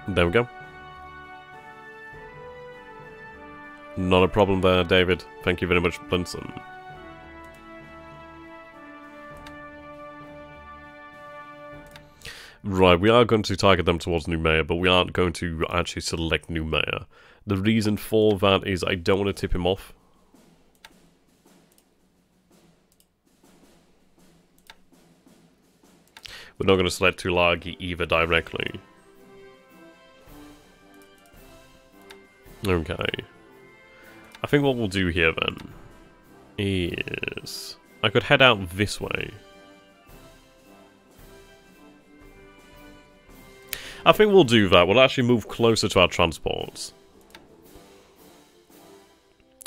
There we go. Not a problem there, David. Thank you very much, Blinson. Right, we are going to target them towards Noumea, but we aren't going to actually select Noumea. The reason for that is I don't want to tip him off. We're not going to select Tulagi either directly. Okay. I think what we'll do here then is I could head out this way. I think we'll do that. We'll actually move closer to our transports.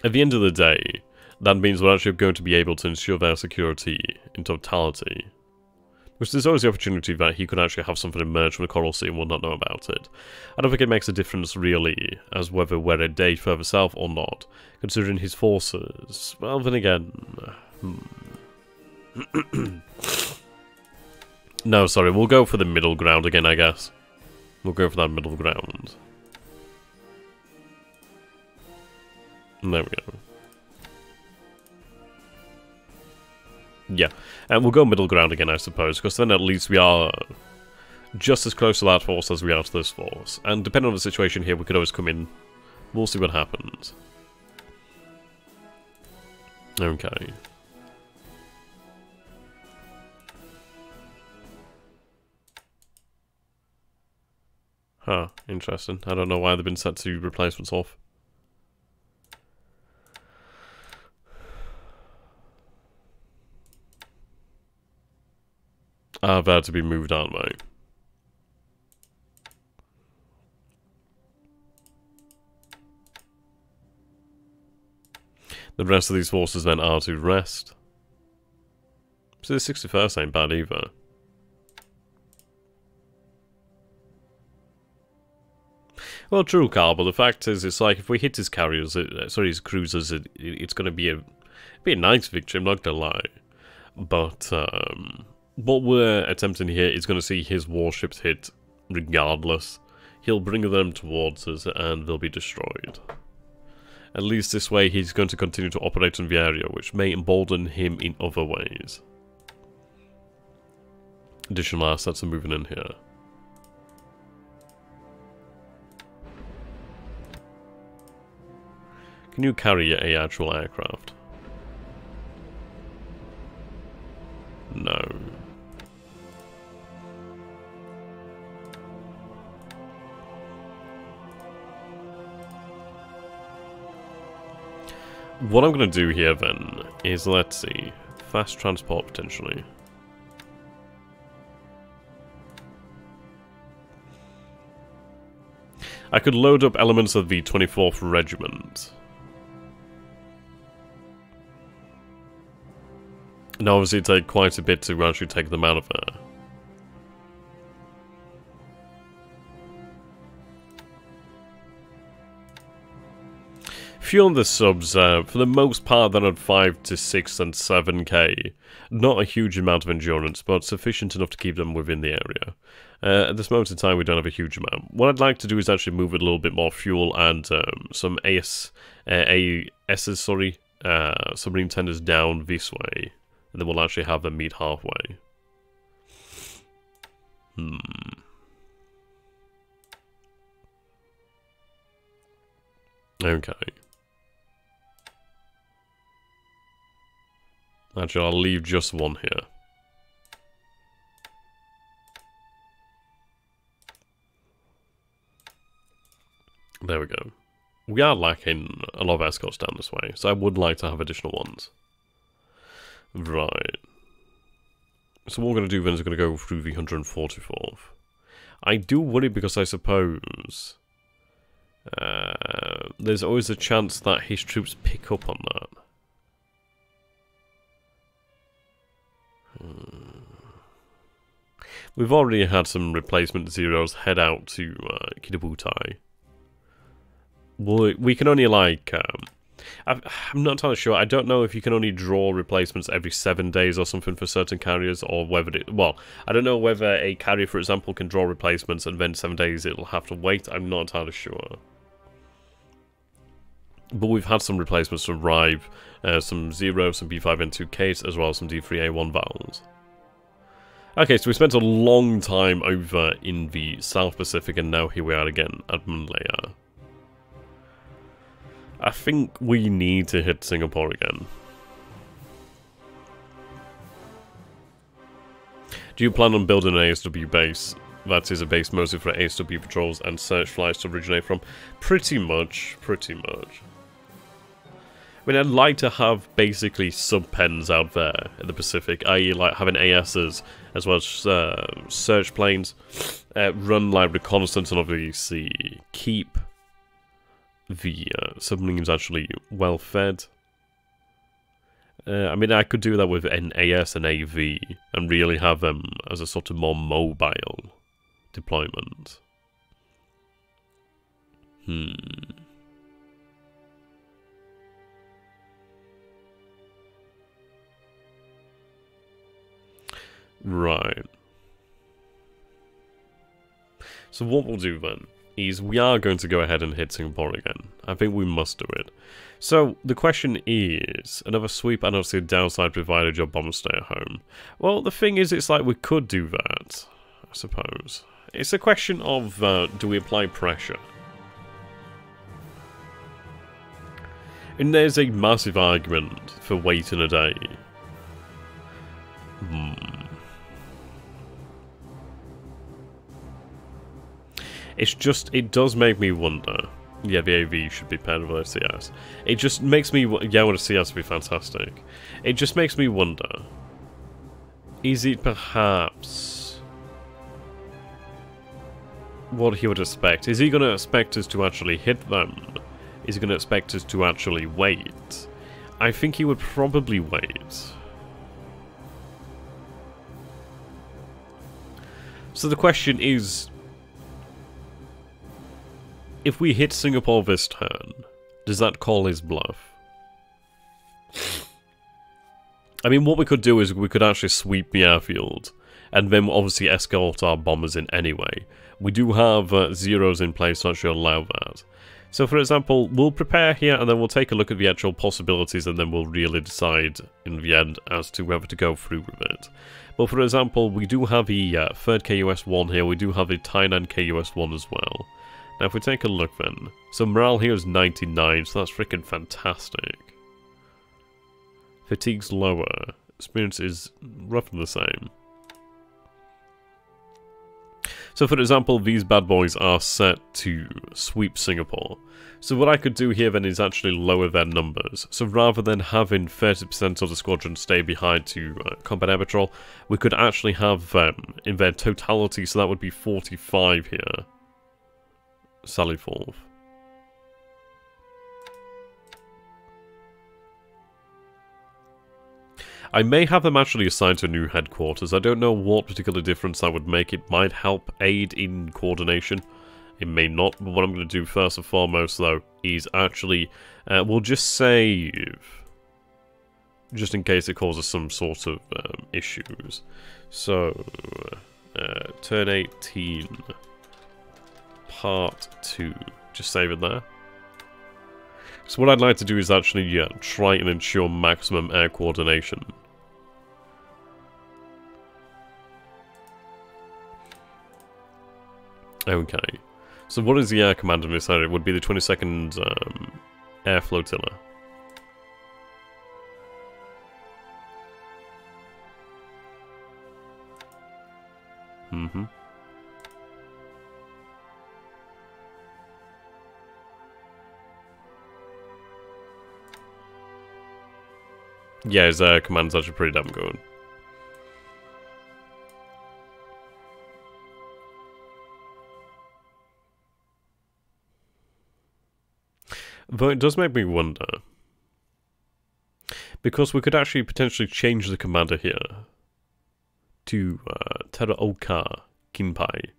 At the end of the day, that means we're actually going to be able to ensure their security in totality. Which there's always the opportunity that he could actually have something emerge from the Coral Sea and we'll not know about it. I don't think it makes a difference really as whether we're a day further south or not, considering his forces. Well, then again... No, sorry, we'll go for the middle ground again, I guess. We'll go for that middle ground. There we go. Yeah, and we'll go middle ground again, I suppose, because then at least we are just as close to that force as we are to this force. And depending on the situation here, we could always come in. We'll see what happens. Okay. Huh, interesting. I don't know why they've been set to replacements off. Are there to be moved, aren't they? The rest of these forces then are to rest. So the 61st ain't bad either. Well, true, Carl, but the fact is, it's like, if we hit his carriers, his cruisers, it's going to be a nice victory, I'm not going to lie. But, what we're attempting here is going to see his warships hit regardless. He'll bring them towards us and they'll be destroyed. At least this way he's going to continue to operate in the area, which may embolden him in other ways. Additional assets are moving in here. Can you carry a actual aircraft? No. What I'm going to do here then is, let's see, fast transport potentially. I could load up elements of the 24th Regiment. Now obviously it'd take quite a bit to actually take them out of there. Few on the subs, for the most part they're at 5 to 6 and 7k. Not a huge amount of endurance, but sufficient enough to keep them within the area. At this moment in time we don't have a huge amount. What I'd like to do is actually move a little bit more fuel and some submarine tenders down this way. And then we'll actually have them meet halfway. Okay. Actually, I'll leave just one here. There we go. We are lacking a lot of escorts down this way, so I would like to have additional ones. Right. So what we're going to do then is we're going to go through the 144th. I do worry because I suppose there's always a chance that his troops pick up on that. We've already had some replacement zeros head out to Kidabutai. We can only like... I'm not entirely sure. I don't know if you can only draw replacements every 7 days or something for certain carriers, or whether it... Well, I don't know whether a carrier, for example, can draw replacements and then 7 days it'll have to wait. I'm not entirely sure. But we've had some replacements arrive. Some Zero, some B5N2Ks, as well as some D3A1 Vowels. Okay, so we spent a long time over in the South Pacific, and now here we are again at Malaya. I think we need to hit Singapore again. Do you plan on building an ASW base? That is a base mostly for ASW patrols and search flights to originate from? Pretty much, pretty much. I mean, I'd like to have basically sub-pens out there in the Pacific, i.e. like having ASs as well as search planes, run like reconnaissance and obviously keep the submarines actually well fed. I mean, I could do that with an AS and AV and really have them as a sort of more mobile deployment. Right. So what we'll do then is we are going to go ahead and hit Singapore again. I think we must do it. So the question is, another sweep, I don't see a downside provided your bombers stay at home. Well, the thing is, it's like we could do that, I suppose. It's a question of, do we apply pressure? And there's a massive argument for waiting a day. It's just, it does make me wonder. Yeah, the AV should be paired with a CS. It just makes me, yeah, with a CS would be fantastic. It just makes me wonder. Is it perhaps what he would expect? Is he going to expect us to actually hit them? Is he going to expect us to actually wait? I think he would probably wait. So the question is, if we hit Singapore this turn, does that call his bluff? I mean, what we could do is we could actually sweep the airfield, and then obviously escort our bombers in anyway. We do have zeros in place to actually allow that. So for example, we'll prepare here, and then we'll take a look at the actual possibilities, and then we'll really decide in the end as to whether to go through with it. But for example, we do have the 3rd KUS-1 here, we do have the Tainan KUS-1 as well. Now if we take a look then, so morale here is 99, so that's freaking fantastic. Fatigue's lower, experience is roughly the same. So for example, these bad boys are set to sweep Singapore. So what I could do here then is actually lower their numbers. So rather than having 30% of the squadron stay behind to combat air patrol, we could actually have them in their totality, so that would be 45 here. Sally forth. I may have them actually assigned to a new headquarters. I don't know what particular difference that would make. It might help aid in coordination. It may not, but what I'm going to do first and foremost, though, is actually, we'll just save, just in case it causes some sort of issues. So, turn 18, part 2, just save it there. So what I'd like to do is actually try and ensure maximum air coordination. Okay. So what is the air command in this area? It would be the 22nd Air Flotilla. Yeah, his air command's actually pretty damn good. Though it does make me wonder, because we could actually potentially change the commander here to Teraoka Kinpai.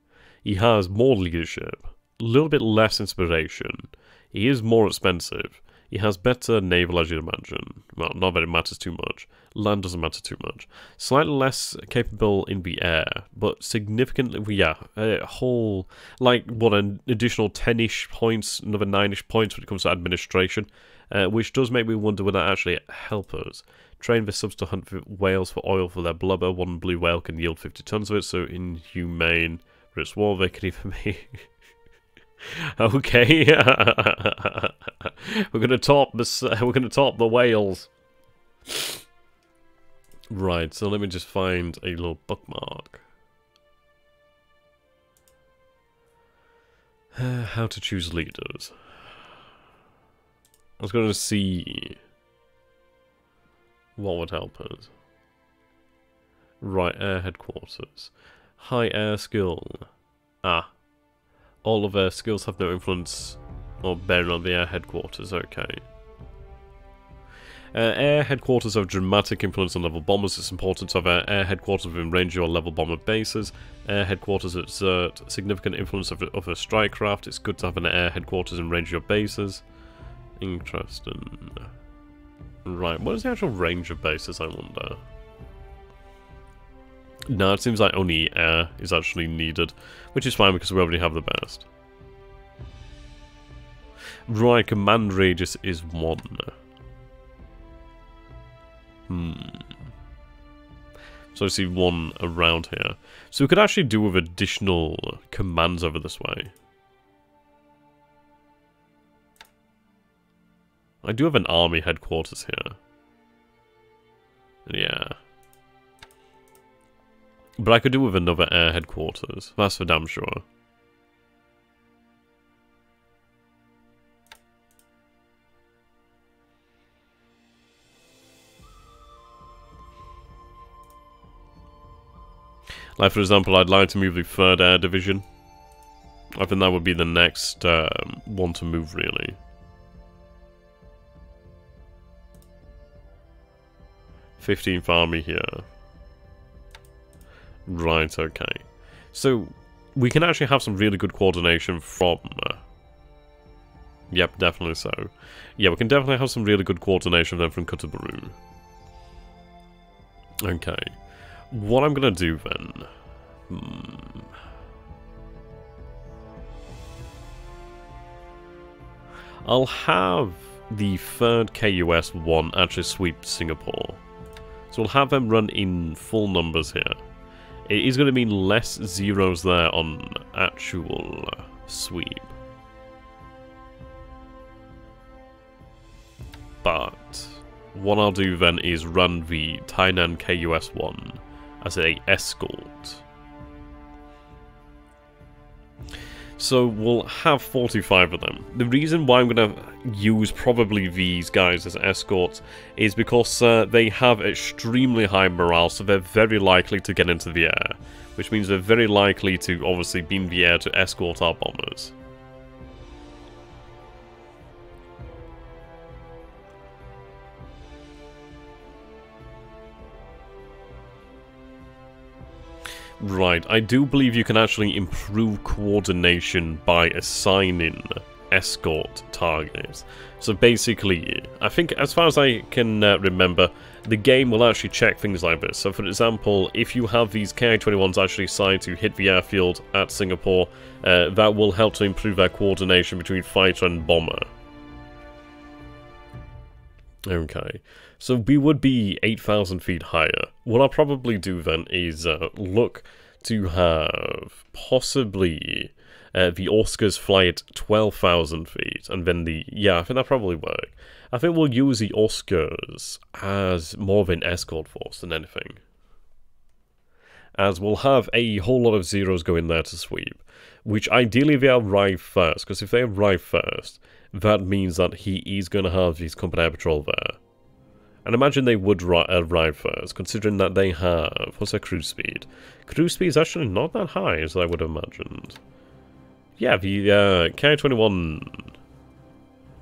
He has more leadership, a little bit less inspiration, he is more expensive, he has better naval, as you'd imagine. Well, not that it matters too much. Land doesn't matter too much. Slightly less capable in the air, but significantly, yeah, a whole, like, what, an additional 10-ish points, another 9-ish points when it comes to administration, which does make me wonder would that actually help us. Train the subs to hunt for whales for oil for their blubber. One blue whale can yield 50 tons of it, so inhumane, but it's war, they can even make... Okay, we're gonna top this. We're gonna top the whales. Right. So let me just find a little bookmark. How to choose leaders. I was going to see what would help us. Right, air headquarters. High air skill. Ah. All of their skills have no influence or bearing on the air headquarters, okay. Air headquarters have dramatic influence on level bombers. It's important to have air headquarters within range of your level bomber bases. Air headquarters exert significant influence of a strike craft. It's good to have an air headquarters in range of your bases. Interesting. Right, what is the actual range of bases, I wonder? No, it seems like only air is actually needed, which is fine because we already have the best. Right, command radius is 1. So I see 1 around here. So we could actually do with additional commands over this way. I do have an army headquarters here. Yeah. But I could do with another air headquarters. That's for damn sure. Like, for example, I'd like to move the 3rd Air Division. I think that would be the next one to move, really. '15th Army here. Right, okay. So, we can actually have some really good coordination from... Yep, definitely so. Yeah, we can definitely have some really good coordination then from Kutabaru. Okay. What I'm going to do then... I'll have the 3rd KUS 1 actually sweep Singapore. So we'll have them run in full numbers here. It is going to mean less zeros there on actual sweep. But what I'll do then is run the Tainan KUS 1 as a escort. So we'll have 45 of them. The reason why I'm going to use probably these guys as escorts is because they have extremely high morale, so they're very likely to get into the air. Which means they're very likely to obviously be in the air to escort our bombers. Right, I do believe you can actually improve coordination by assigning escort targets. So basically, I think as far as I can remember, the game will actually check things like this. So for example, if you have these Ki-21s actually assigned to hit the airfield at Singapore, that will help to improve their coordination between fighter and bomber. Okay, so we would be 8,000 feet higher. What I'll probably do then is look to have possibly the Oscars fly at 12,000 feet, and then the... Yeah, I think that'll probably work. I think we'll use the Oscars as more of an escort force than anything. As we'll have a whole lot of zeros going there to sweep, which ideally they arrive first, because if they arrive first, that means that he is going to have his company air patrol there. And imagine they would arrive first, considering that they have... What's their cruise speed? Cruise speed is actually not that high, as I would have imagined. Yeah, the Ki-21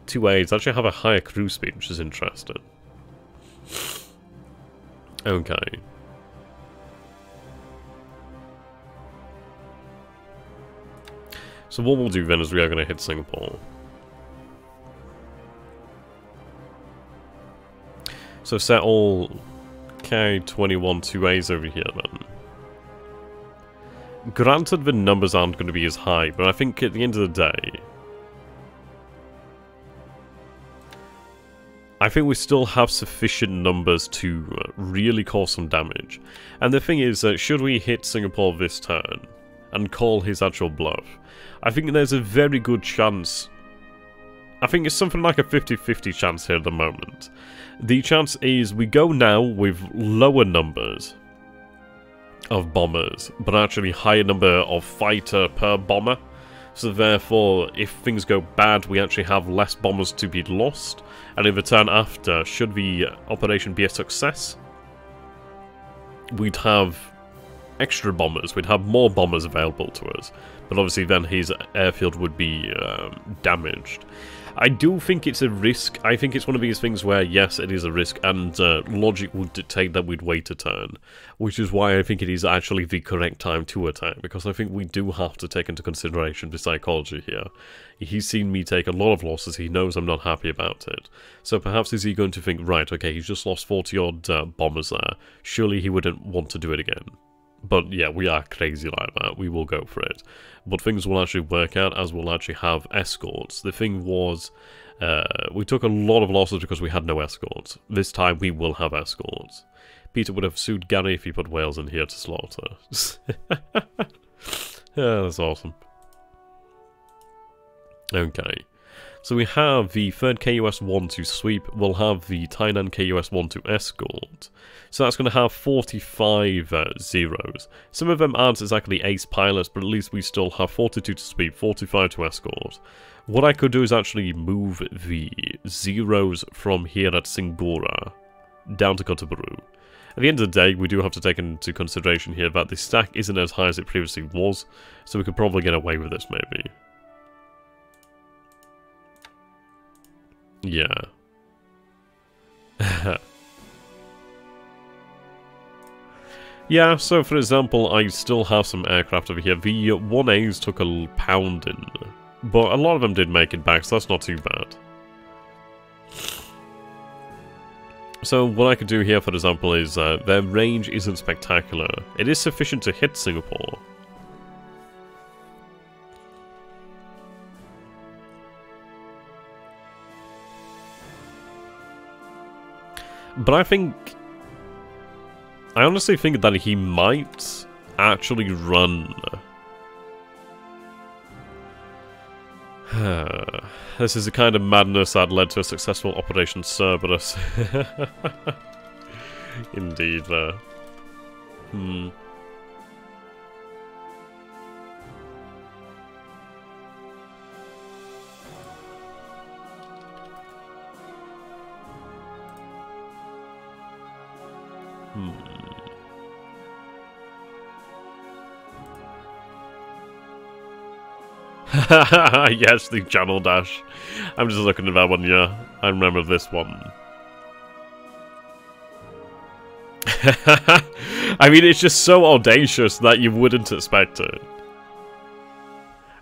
2As actually have a higher cruise speed, which is interesting. Okay. So what we'll do then is we are going to hit Singapore. So set all Ki-21 2As over here then. Granted the numbers aren't going to be as high, but I think at the end of the day, I think we still have sufficient numbers to really cause some damage. And the thing is that should we hit Singapore this turn and call his actual bluff, I think there's a very good chance. I think it's something like a 50-50 chance here at the moment. The chance is we go now with lower numbers of bombers, but actually higher number of fighter per bomber. So therefore, if things go bad, we actually have less bombers to be lost. And in the turn after, should the operation be a success, we'd have extra bombers. We'd have more bombers available to us. But obviously then his airfield would be damaged. I do think it's a risk. I think it's one of these things where, yes, it is a risk, and logic would dictate that we'd wait a turn, which is why I think it is actually the correct time to attack, because I think we do have to take into consideration the psychology here. He's seen me take a lot of losses, he knows I'm not happy about it. So perhaps is he going to think, right, okay, he's just lost 40-odd bombers there, surely he wouldn't want to do it again. But yeah, we are crazy like that, we will go for it. But things will actually work out as we'll actually have escorts. The thing was, we took a lot of losses because we had no escorts. This time we will have escorts. Peter would have sued Gary if he put Wales in here to slaughter. Yeah, that's awesome. Okay. So we have the 3rd KUS-1 to sweep, we'll have the Tainan KUS-1 to escort. So that's going to have 45 zeros. Some of them aren't exactly ace pilots, but at least we still have 42 to sweep, 45 to escort. What I could do is actually move the zeros from here at Singora down to Kotobaru. At the end of the day, we do have to take into consideration here that the stack isn't as high as it previously was, so we could probably get away with this maybe. Yeah. Yeah, so for example, I still have some aircraft over here. The 1As took a pounding, but a lot of them did make it back, so that's not too bad. So what I could do here, for example, is their range isn't spectacular. It is sufficient to hit Singapore. But I honestly think that he might actually run. This is the kind of madness that led to a successful Operation Cerberus. Indeed. Yes, the channel dash. I'm just looking at that one, yeah. I remember this one. I mean, it's just so audacious that you wouldn't expect it.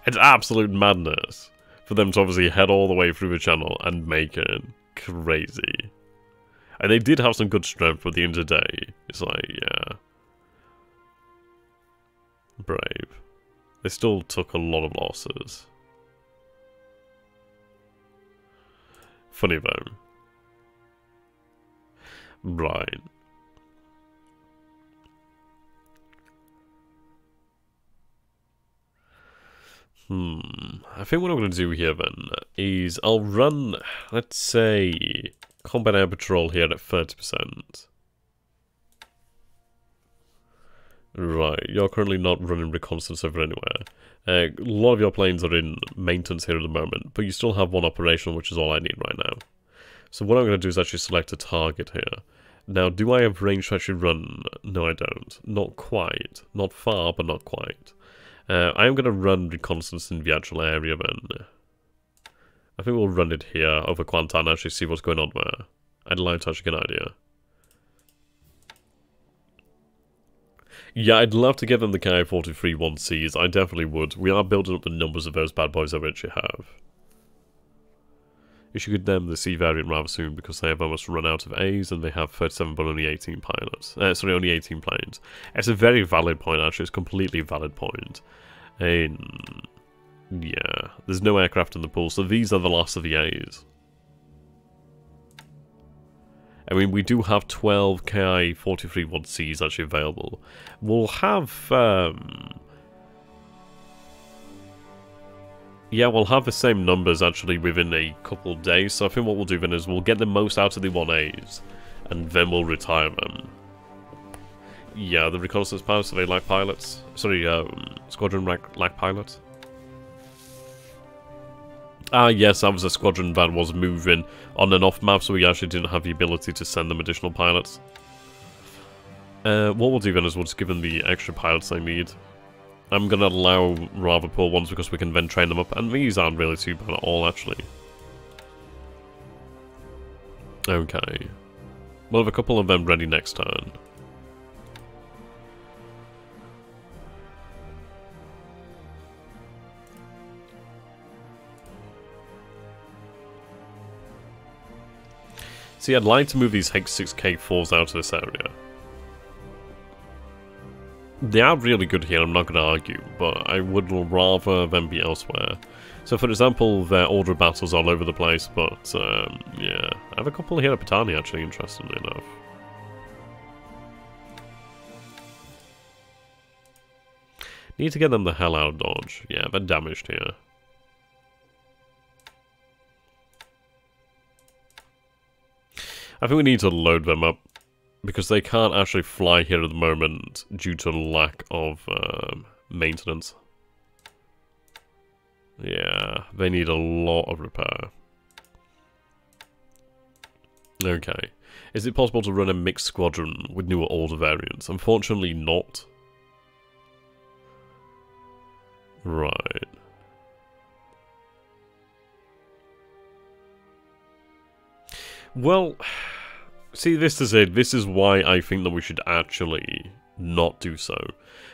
It's absolute madness for them to obviously head all the way through the channel and make it crazy. And they did have some good strength, but at the end of the day, it's like, yeah. Brave. They still took a lot of losses. Funny though. Right. I think what I'm going to do here then is I'll run, let's say, combat air patrol here at 30%. Right, you're currently not running reconnaissance over anywhere. A lot of your planes are in maintenance here at the moment, but you still have one operational, which is all I need right now. So what I'm going to do is actually select a target here. Now, do I have range to actually run? No, I don't. Not quite. Not far, but not quite. I am going to run reconnaissance in the actual area then. I think we'll run it here over Kuantan and actually see what's going on there. I'd like to actually get an idea. Yeah, I'd love to get them the Ki-43-1Cs. I definitely would. We are building up the numbers of those bad boys I eventually have. You should get them the C variant rather soon because they have almost run out of A's and they have 37 but only 18 pilots. Sorry, only 18 planes. It's a very valid point actually. It's a completely valid point. And yeah, there's no aircraft in the pool, so these are the last of the A's. I mean, we do have 12 Ki-43-1Cs actually available. We'll have, yeah, we'll have the same numbers actually within a couple of days, so I think what we'll do then is we'll get the most out of the 1As, and then we'll retire them. Yeah, the reconnaissance pilots, they lack pilots. Sorry, squadron lack pilots. Ah, yes, that was a squadron that was moving on and off map, so we actually didn't have the ability to send them additional pilots. What we'll do then is we'll just give them the extra pilots they need. I'm going to allow rather poor ones because we can then train them up, and these aren't really too bad at all, actually. Okay. We'll have a couple of them ready next turn. See, I'd like to move these H6K4s out of this area. They are really good here, I'm not going to argue, but I would rather them be elsewhere. So, for example, their order of battles all over the place, but, yeah. I have a couple here at Patani, actually, interestingly enough. Need to get them the hell out of dodge. Yeah, they're damaged here. I think we need to load them up, because they can't actually fly here at the moment due to lack of maintenance. Yeah, they need a lot of repair. Okay. Is it possible to run a mixed squadron with newer older variants? Unfortunately not. Right. Well, see, this is it. This is why I think that we should actually not do so.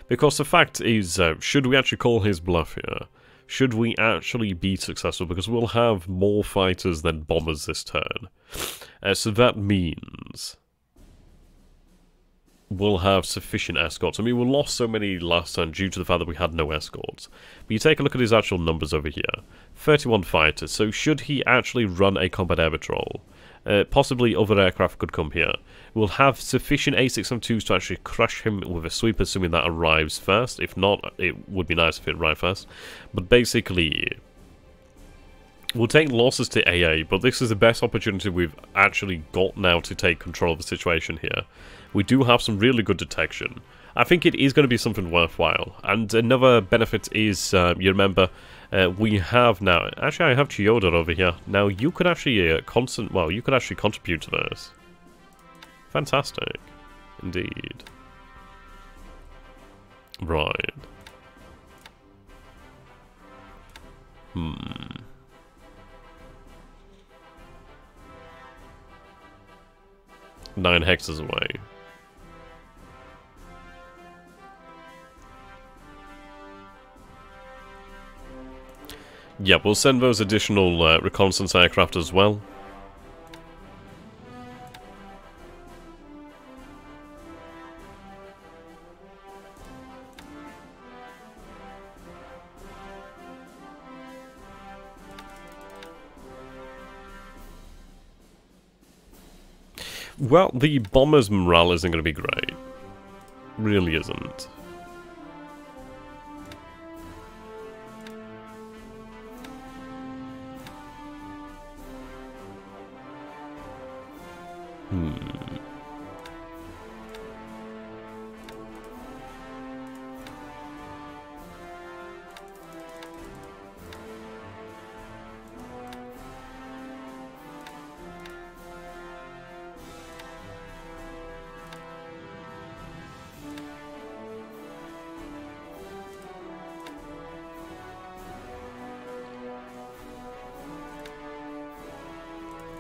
Because the fact is, should we actually call his bluff here? Should we actually be successful? Because we'll have more fighters than bombers this turn. So that means we'll have sufficient escorts. I mean, we lost so many last time due to the fact that we had no escorts. But you take a look at his actual numbers over here. 31 fighters. So should he actually run a combat air patrol? Possibly other aircraft could come here. We'll have sufficient A6M2s to actually crush him with a sweep, assuming that arrives first. If not, it would be nice if it arrived first. But basically, we'll take losses to AA, but this is the best opportunity we've actually got now to take control of the situation here. We do have some really good detection. I think it is going to be something worthwhile. And another benefit is, you remember, we have now... Actually, I have Chiyoda over here. Now, you could actually you could actually contribute to this. Fantastic. Indeed. Right. 9 hexes away. Yeah, we'll send those additional reconnaissance aircraft as well. Well, the bomber's morale isn't going to be great. Really isn't.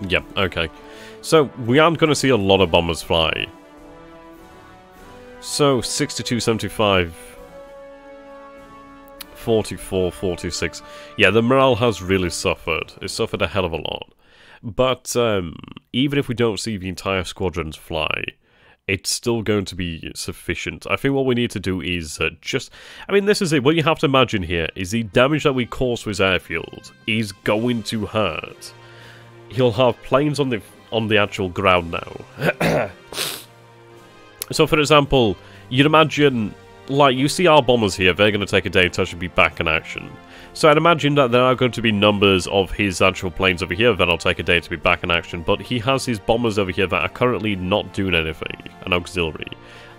Yep, okay. So, we aren't going to see a lot of bombers fly. So, 62, 75, 44, 46. Yeah, the morale has really suffered. It's suffered a hell of a lot. But, even if we don't see the entire squadrons fly, it's still going to be sufficient. I think what we need to do is just... I mean, this is it. What you have to imagine here is the damage that we cause to his airfield is going to hurt. He'll have planes on the actual ground now. So, for example, you'd imagine, like, you see our bombers here, they're going to take a day to actually be back in action. So I'd imagine that there are going to be numbers of his actual planes over here that'll take a day to be back in action, but he has his bombers over here that are currently not doing anything, an auxiliary.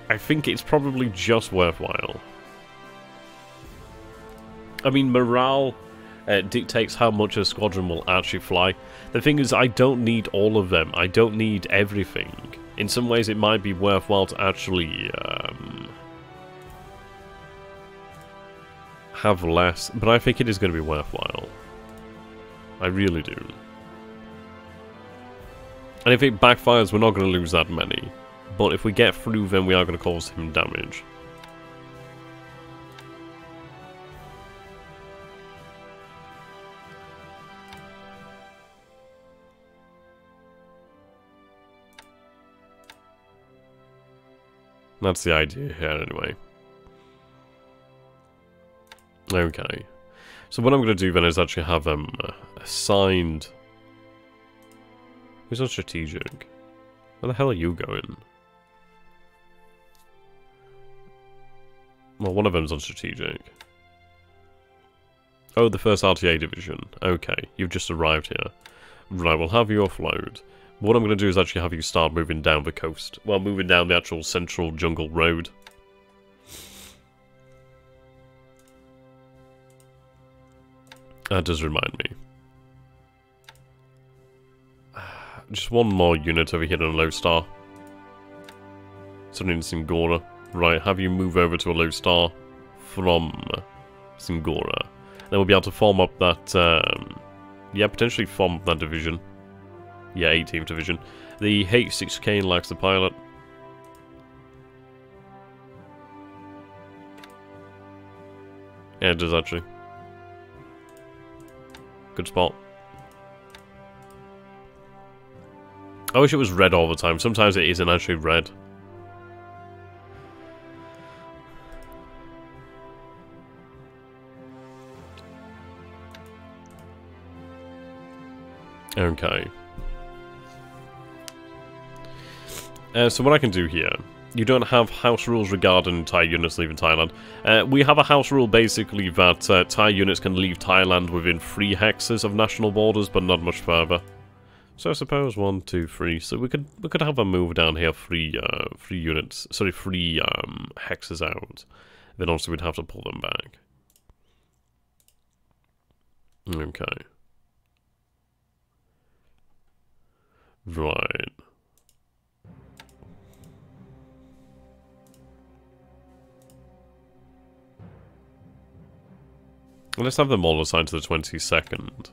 I think it's probably just worthwhile. I mean, morale... dictates how much a squadron will actually fly. The thing is, I don't need all of them. I don't need everything. In some ways, it might be worthwhile to actually have less, but I think it is going to be worthwhile. I really do. And if it backfires, we're not going to lose that many. But if we get through, then we are going to cause him damage. That's the idea here, anyway. Okay. So what I'm going to do then is actually have them assigned... Who's on strategic? Where the hell are you going? Well, one of them's on strategic. Oh, the 1st RTA division. Okay, you've just arrived here. Right, we'll have you offload. What I'm going to do is actually have you start moving down the coast. Well, moving down the actual central jungle road. That does remind me. Just one more unit over here on a low star. Something in Singora. Right, have you move over to a low star from Singora. Then we'll be able to form up that, yeah, potentially form up that division. Yeah, 18th division. The H6K lacks the pilot. Yeah, it does actually. Good spot. I wish it was red all the time. Sometimes it isn't actually red. Okay. So what I can do here, you don't have house rules regarding Thai units leaving Thailand. We have a house rule basically that Thai units can leave Thailand within 3 hexes of national borders, but not much further. So I suppose 1, 2, 3. So we could have a move down here, 3 units, sorry, 3 hexes out. Then also we'd have to pull them back. Okay. Right. Let's have them all assigned to the 22nd.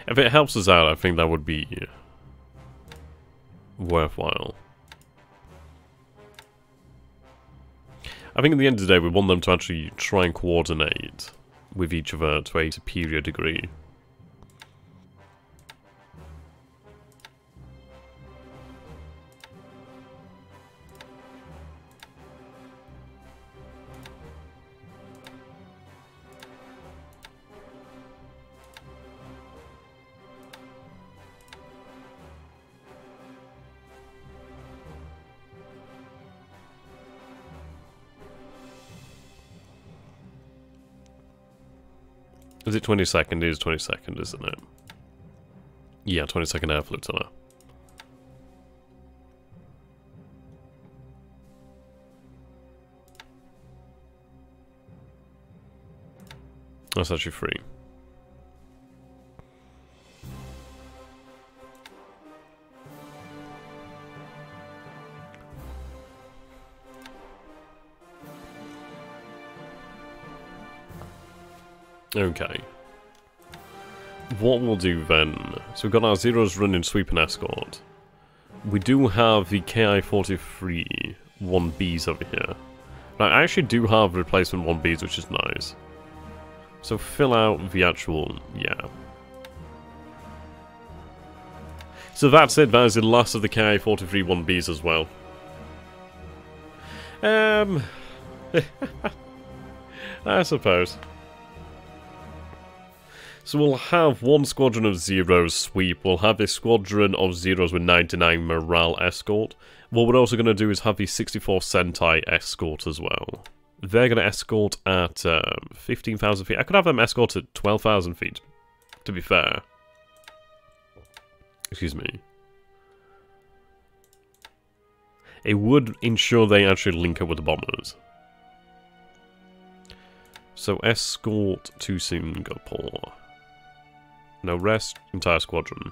If it helps us out, I think that would be worthwhile. I think at the end of the day, we want them to actually try and coordinate with each other to a superior degree. Is it 22nd? It is 22nd, isn't it? Yeah, 22nd Air Flotilla. That's actually free. Okay. What we'll do then... So we've got our Zeros running sweep and escort. We do have the KI-43 1Bs over here. Now, I actually do have replacement 1Bs, which is nice. So fill out the actual... yeah. So that's it. That is the last of the KI-43 1Bs as well. I suppose. So we'll have 1 squadron of Zeros sweep, we'll have a squadron of Zeros with 99 morale escort. What we're also going to do is have the 64 Sentai escort as well. They're going to escort at 15,000 feet. I could have them escort at 12,000 feet, to be fair. Excuse me. It would ensure they actually link up with the bombers. So escort to Singapore. No, rest entire squadron.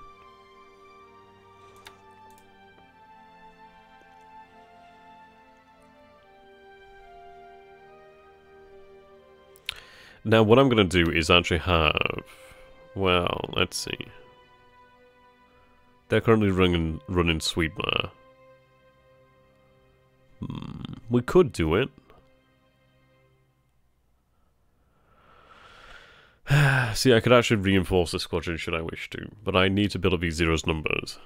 Now, what I'm going to do is actually have... Well, let's see. They're currently running sweep there. We could do it. See, I could actually reinforce the squadron should I wish to, but I need to build up these zero numbers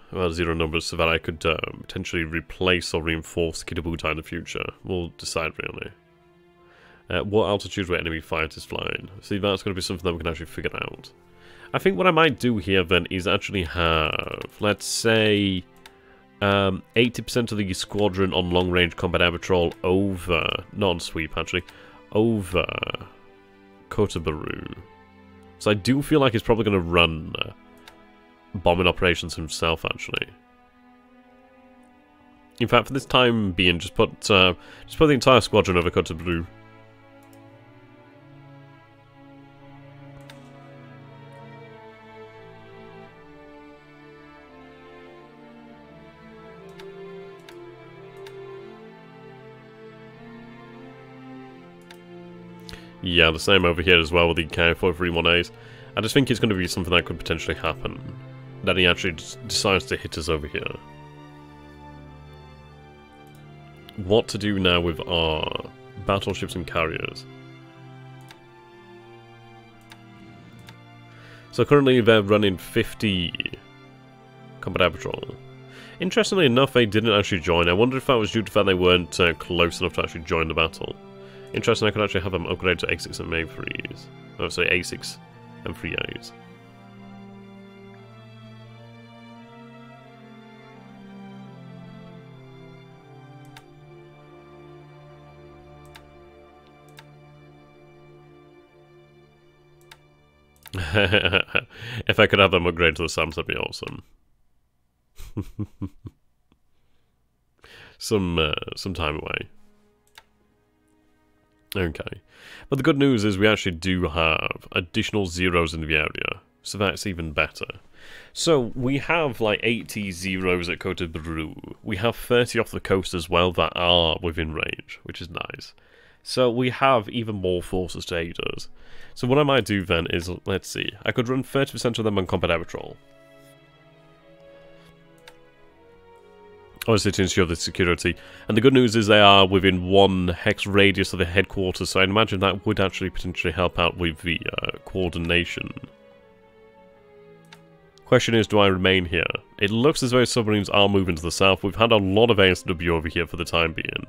so that I could potentially replace or reinforce Kitabuta in the future. We'll decide really. What altitude were enemy fighters flying? See, that's going to be something that we can actually figure out. I think what I might do here then is actually have, let's say, 80% of the squadron on long-range combat air patrol over, not on sweep actually, over Kotabaru. So I do feel like he's probably going to run bombing operations himself actually. In fact, for this time being, just put the entire squadron over Kotabaru. Yeah, the same over here as well with the K431As. I just think it's going to be something that could potentially happen. That he actually decides to hit us over here. What to do now with our battleships and carriers. So currently they're running 50 combat air patrol. Interestingly enough, they didn't actually join. I wonder if that was due to the fact they weren't close enough to actually join the battle. Interesting, I could actually have them upgrade to A6 and A3s. Oh, sorry, A6 and 3As. If I could have them upgrade to the SAMs, that'd be awesome. Some time away. Okay. But the good news is we actually do have additional zeros in the area. So that's even better. So we have like 80 zeros at Kotabaru. We have 30 off the coast as well that are within range, which is nice. So we have even more forces to aid us. So what I might do then is, let's see, I could run 30% of them on combat air patrol. Obviously to ensure the security. And the good news is they are within 1 hex radius of the headquarters, so I imagine that would actually potentially help out with the coordination. Question is, do I remain here? It looks as though submarines are moving to the south. We've had a lot of ASW over here for the time being.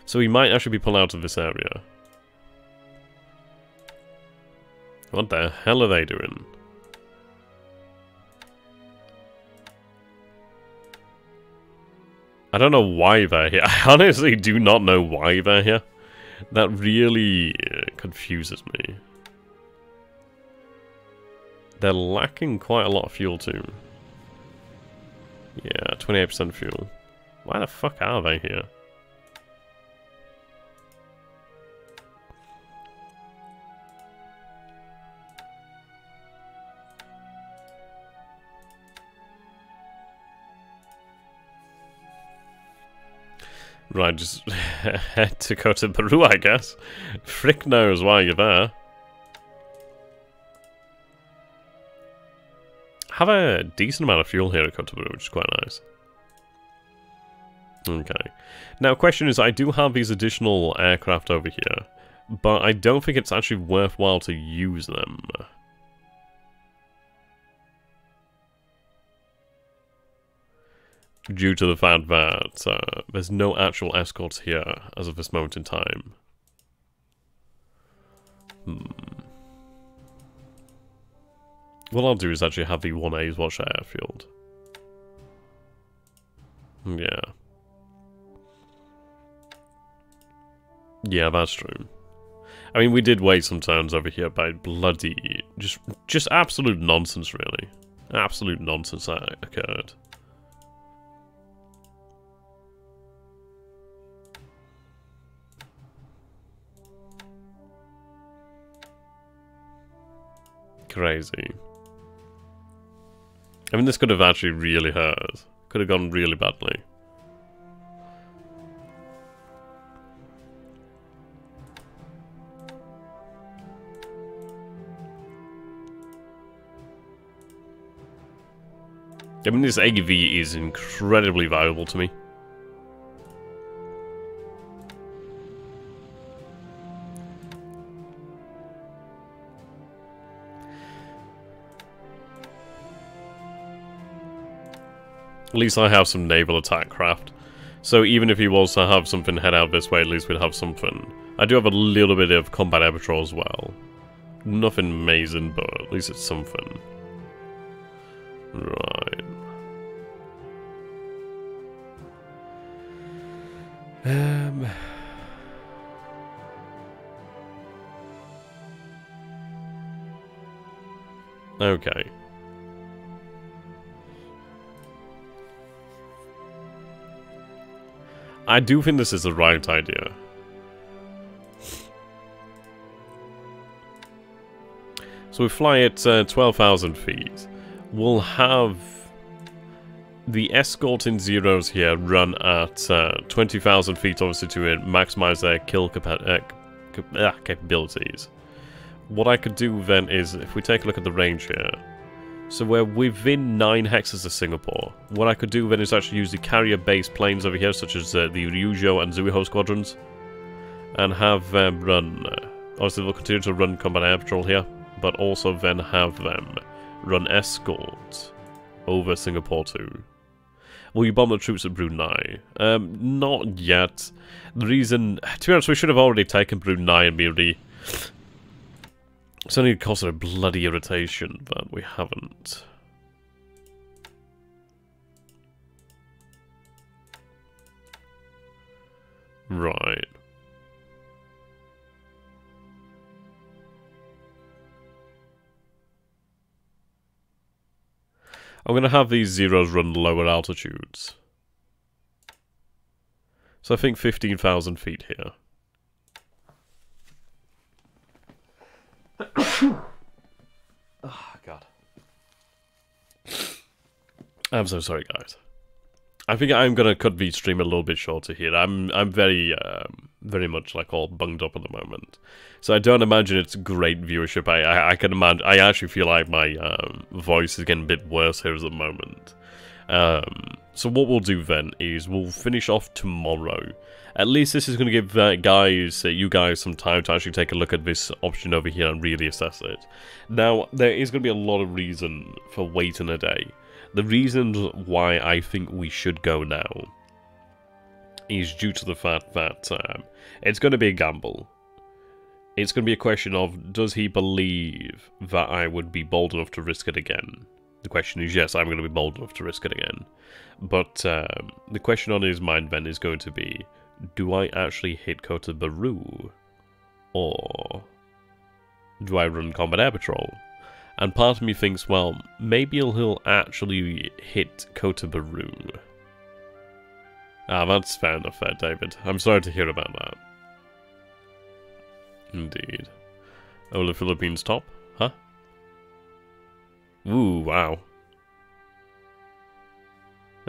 So we might actually be pulled out of this area. What the hell are they doing? I don't know why they're here. I honestly do not know why they're here. That really confuses me. They're lacking quite a lot of fuel too. Yeah, 28% fuel. Why the fuck are they here? Right, just head to Kotabaru, I guess. Frick knows why you're there. Have a decent amount of fuel here at Kotabaru, which is quite nice. Okay. Now, question is, I do have these additional aircraft over here, but I don't think it's actually worthwhile to use them. Due to the fact that there's no actual escorts here as of this moment in time. What I'll do is actually have the 1As watch our airfield. Yeah. Yeah, that's true. I mean, we did waste some turns over here by bloody... Just absolute nonsense, really. Absolute nonsense that occurred. Crazy. I mean, this could have actually really hurt. Could have gone really badly. I mean, this AV is incredibly valuable to me. At least I have some naval attack craft. So even if he was to have something head out this way, at least we'd have something. I do have a little bit of combat air patrol as well. Nothing amazing, but at least it's something. Right. Okay. I do think this is the right idea. So we fly at 12,000 feet. We'll have the escort in zeros here run at 20,000 feet, obviously, to maximize their kill capabilities. What I could do then is, if we take a look at the range here, so we're within 9 hexes of Singapore. What I could do then is actually use the carrier-based planes over here, such as the Ryujo and Zuiho squadrons, and have them run. Obviously, they'll continue to run combat air patrol here, but also then have them run escort over Singapore too. Will you bomb the troops at Brunei? Not yet. The reason, to be honest, we should have already taken Brunei immediately. It's only caused a bloody irritation that we haven't. Right. I'm going to have these zeros run lower altitudes. So I think 15,000 feet here. Oh, God. I'm so sorry, guys. I think I'm gonna cut the stream a little bit shorter here. I'm very much like all bunged up at the moment, so I don't imagine it's great viewership. I can imagine. I actually feel like my voice is getting a bit worse here at the moment. So what we'll do then is we'll finish off tomorrow. At least this is going to give you guys some time to actually take a look at this option over here and really assess it. Now, there is going to be a lot of reason for waiting a day. The reasons why I think we should go now is due to the fact that it's going to be a gamble. It's going to be a question of, does he believe that I would be bold enough to risk it again? The question is, yes, I'm going to be bold enough to risk it again. But the question on his mind then is going to be, do I actually hit Kota Baru? Or do I run combat air patrol? And part of me thinks, well, maybe he'll actually hit Kota Baru. Ah, that's fair enough there, David. I'm sorry to hear about that. Indeed. Oh, the Philippines top? Huh? Ooh, wow.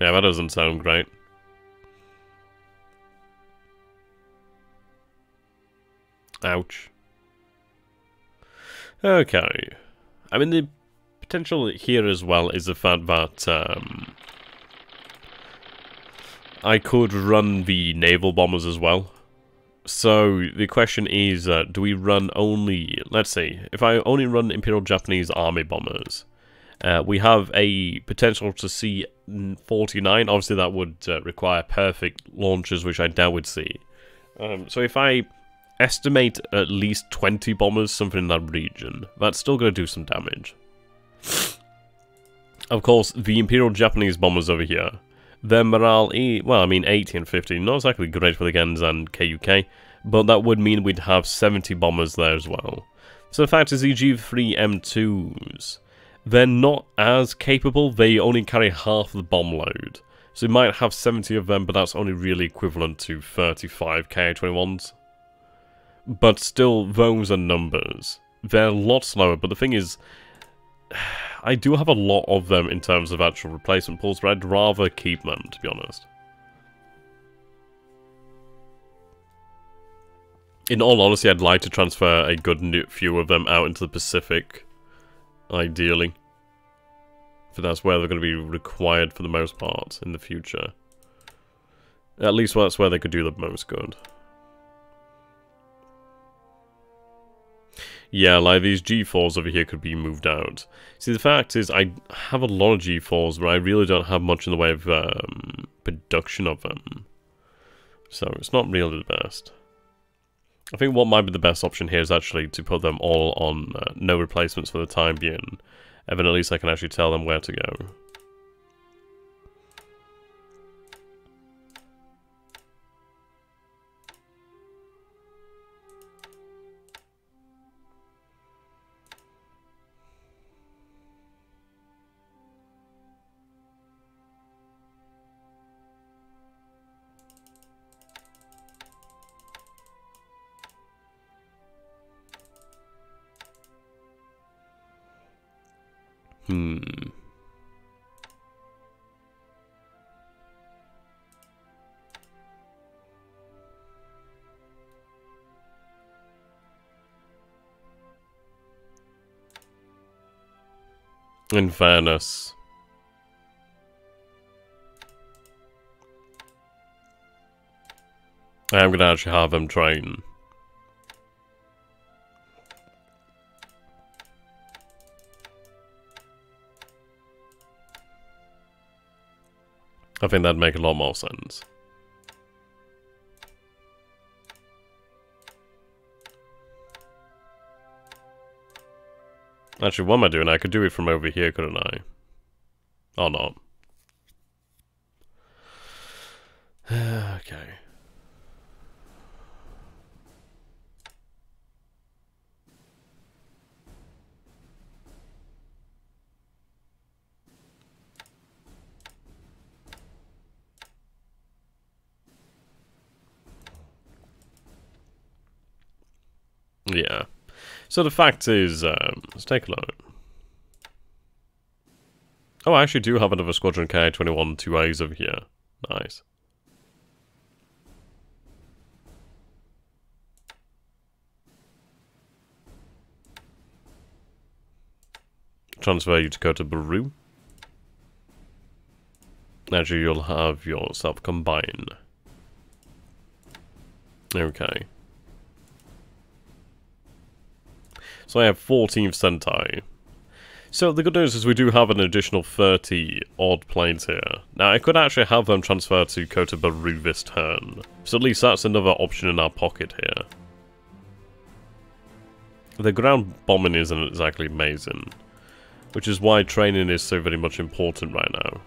Yeah, that doesn't sound great. Ouch. Okay. I mean, the potential here as well is the fact that I could run the naval bombers as well. So the question is, do we run only, let's see, if I only run Imperial Japanese Army bombers, we have a potential to see 49. Obviously that would require perfect launches, which I doubt we'd see. So if I estimate at least 20 bombers, something in that region, that's still going to do some damage. Of course, the Imperial Japanese bombers over here, their morale, well, I mean 80 and 50, not exactly great for the Gens and KUK, but that would mean we'd have 70 bombers there as well. So the fact is, the G3 M2s, they're not as capable, they only carry half the bomb load. So we might have 70 of them, but that's only really equivalent to 35 Ka-21s. But still, those are numbers. They're a lot slower, but the thing is, I do have a lot of them in terms of actual replacement pools, but I'd rather keep them, to be honest. In all honesty, I'd like to transfer a good few of them out into the Pacific, ideally. I think that's where they're going to be required for the most part in the future. At least that's where they could do the most good. Yeah, like these G4s over here could be moved out. See, the fact is, I have a lot of G4s, but I really don't have much in the way of production of them. So it's not really the best. I think what might be the best option here is actually to put them all on no replacements for the time being. And then at least I can actually tell them where to go. In fairness. I am going to actually have them train. I think that'd make a lot more sense. Actually, what am I doing? I could do it from over here, couldn't I? Or not. Okay. Yeah. So the fact is, let's take a look. Oh, I actually do have another Squadron Ki-21 2As over here. Nice. Transfer you to go to Baru. Actually, you'll have yourself combine. Okay. So I have 14th Sentai. So the good news is we do have an additional 30 odd planes here. Now I could actually have them transfer to Kota Baru this turn. So at least that's another option in our pocket here. The ground bombing isn't exactly amazing. Which is why training is so very much important right now.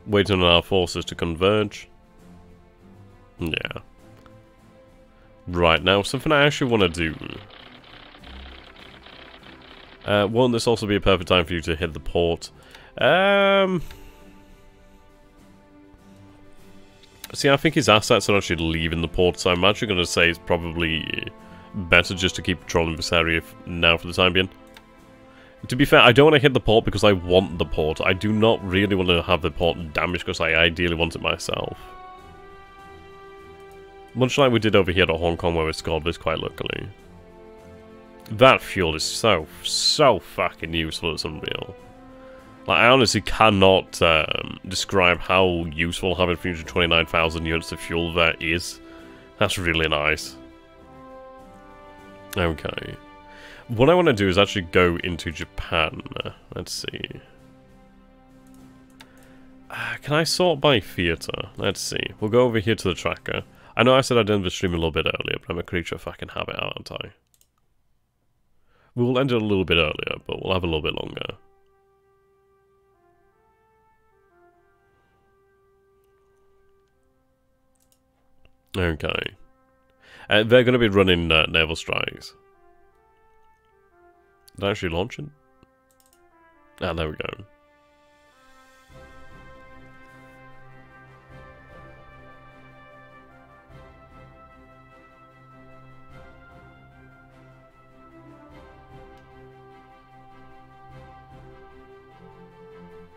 Waiting on our forces to converge. Yeah. Right, now something I actually want to do. Won't this also be a perfect time for you to hit the port? See, I think his assets are actually leaving the port, so I'm actually going to say it's probably better just to keep patrolling this area now for the time being. To be fair, I don't want to hit the port because I want the port. I do not really want to have the port damaged because I ideally want it myself. Much like we did over here at Hong Kong where we scored this quite luckily. That fuel is so fucking useful, it's unreal. Like, I honestly cannot describe how useful having 329,000 units of fuel there is. That's really nice. Okay. What I want to do is actually go into Japan. Let's see. Can I sort by theatre? Let's see. We'll go over here to the tracker. I know I said I'd end the stream a little bit earlier, but I'm a creature of fucking habit, aren't I? We'll end it a little bit earlier, but we'll have a little bit longer. Okay. They're going to be running naval strikes. Did I actually launch it? Ah, there we go.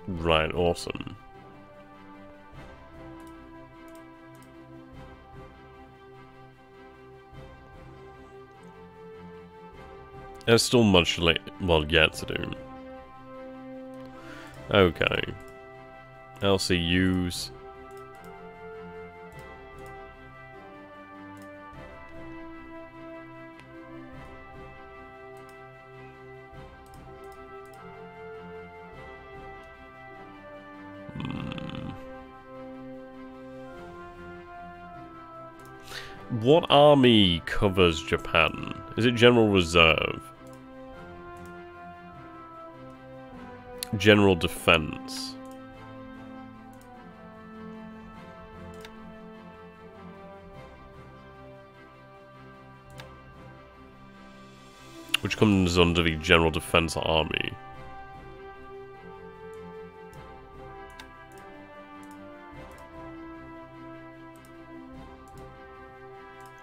Right, awesome. There's still much yet to do. Okay. LCUs. What army covers Japan? Is it General Reserve? General Defense? Which comes under the General Defense Army.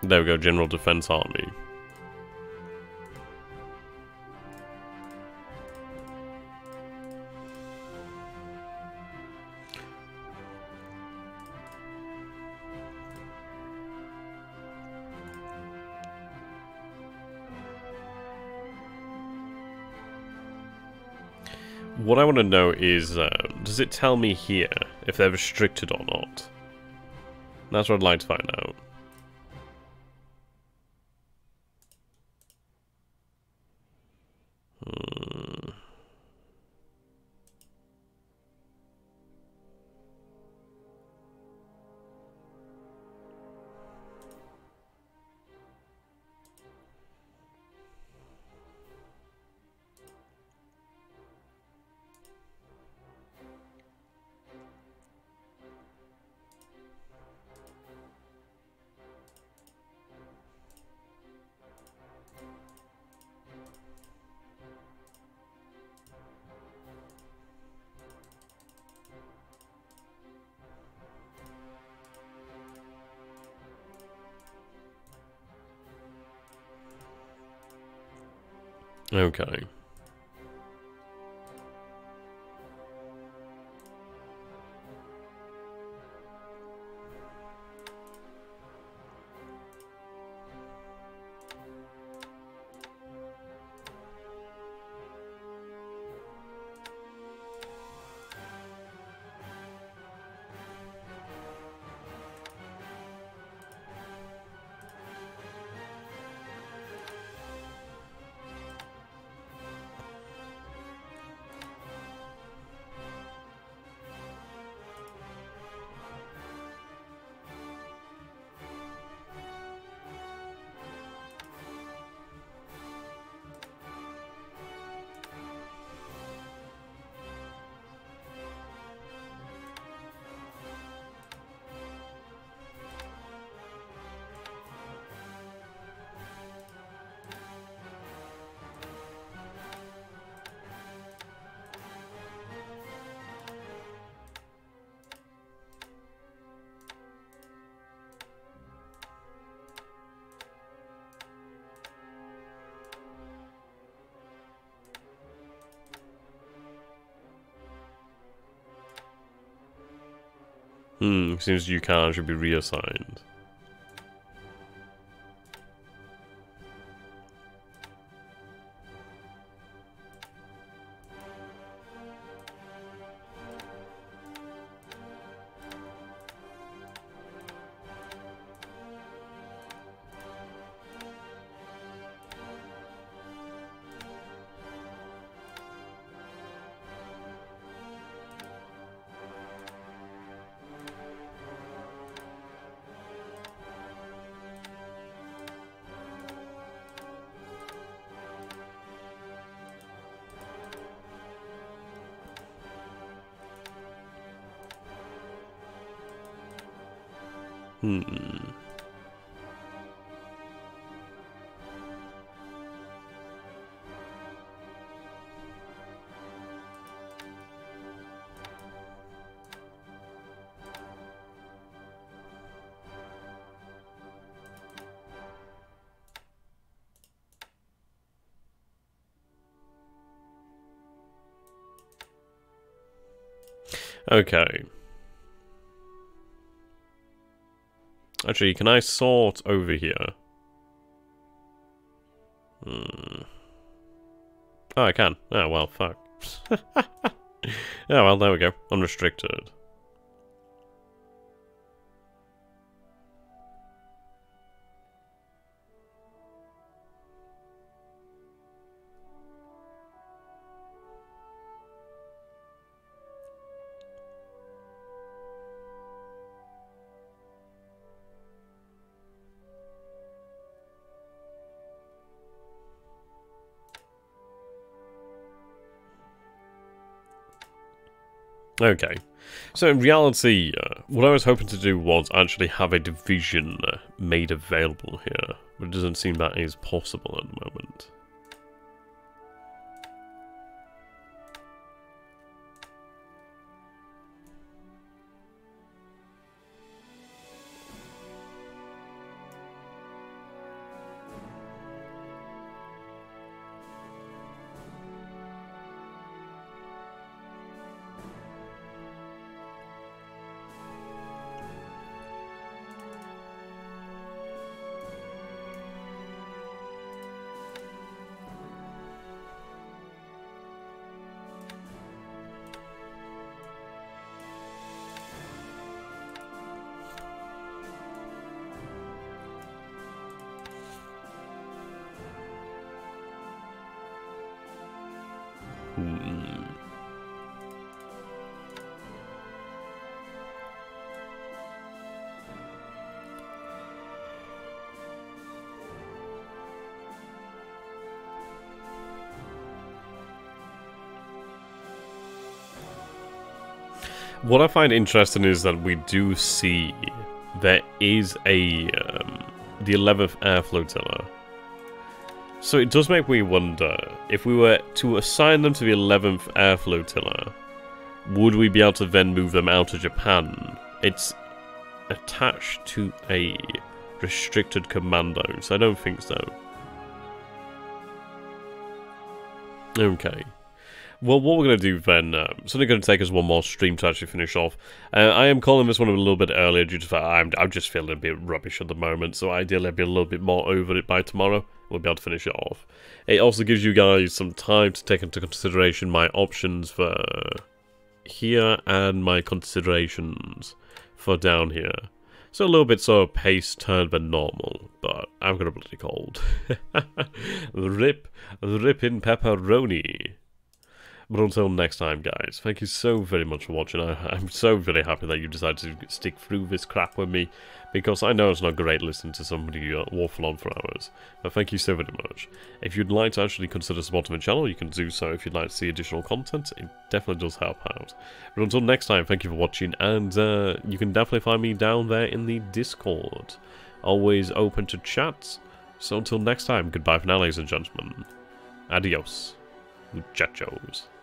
There we go, General Defense Army. What I want to know is, does it tell me here if they're restricted or not? That's what I'd like to find out. Okay. Seems Yukon should be reassigned. Okay. Actually, can I sort over here? Oh, I can. Oh, well, fuck. Oh, well, there we go. Unrestricted. Okay, so in reality, what I was hoping to do was actually have a division made available here, but it doesn't seem that is possible at the moment. What I find interesting is that we do see there is a the 11th Air Flotilla. So it does make me wonder, if we were to assign them to the 11th Air Flotilla, would we be able to then move them out of Japan? It's attached to a restricted commando, so I don't think so. Okay. Well, what we're going to do then, it's only going to take us one more stream to actually finish off. I am calling this one a little bit earlier due to the fact I'm just feeling a bit rubbish at the moment, so ideally I'll be a little bit more over it by tomorrow. We'll be able to finish it off. It also gives you guys some time to take into consideration my options for here and my considerations for down here. So a little bit sort of pace turned than normal, but I've got a bloody cold. Rip in pepperoni. But until next time, guys, thank you so very much for watching. I'm so very happy that you decided to stick through this crap with me, because I know it's not great listening to somebody waffle on for hours. But thank you so very much. If you'd like to actually consider supporting the channel, you can do so. If you'd like to see additional content, it definitely does help out. But until next time, thank you for watching, and you can definitely find me down there in the Discord. Always open to chats. So until next time, goodbye for now, ladies and gentlemen. Adios, muchachos.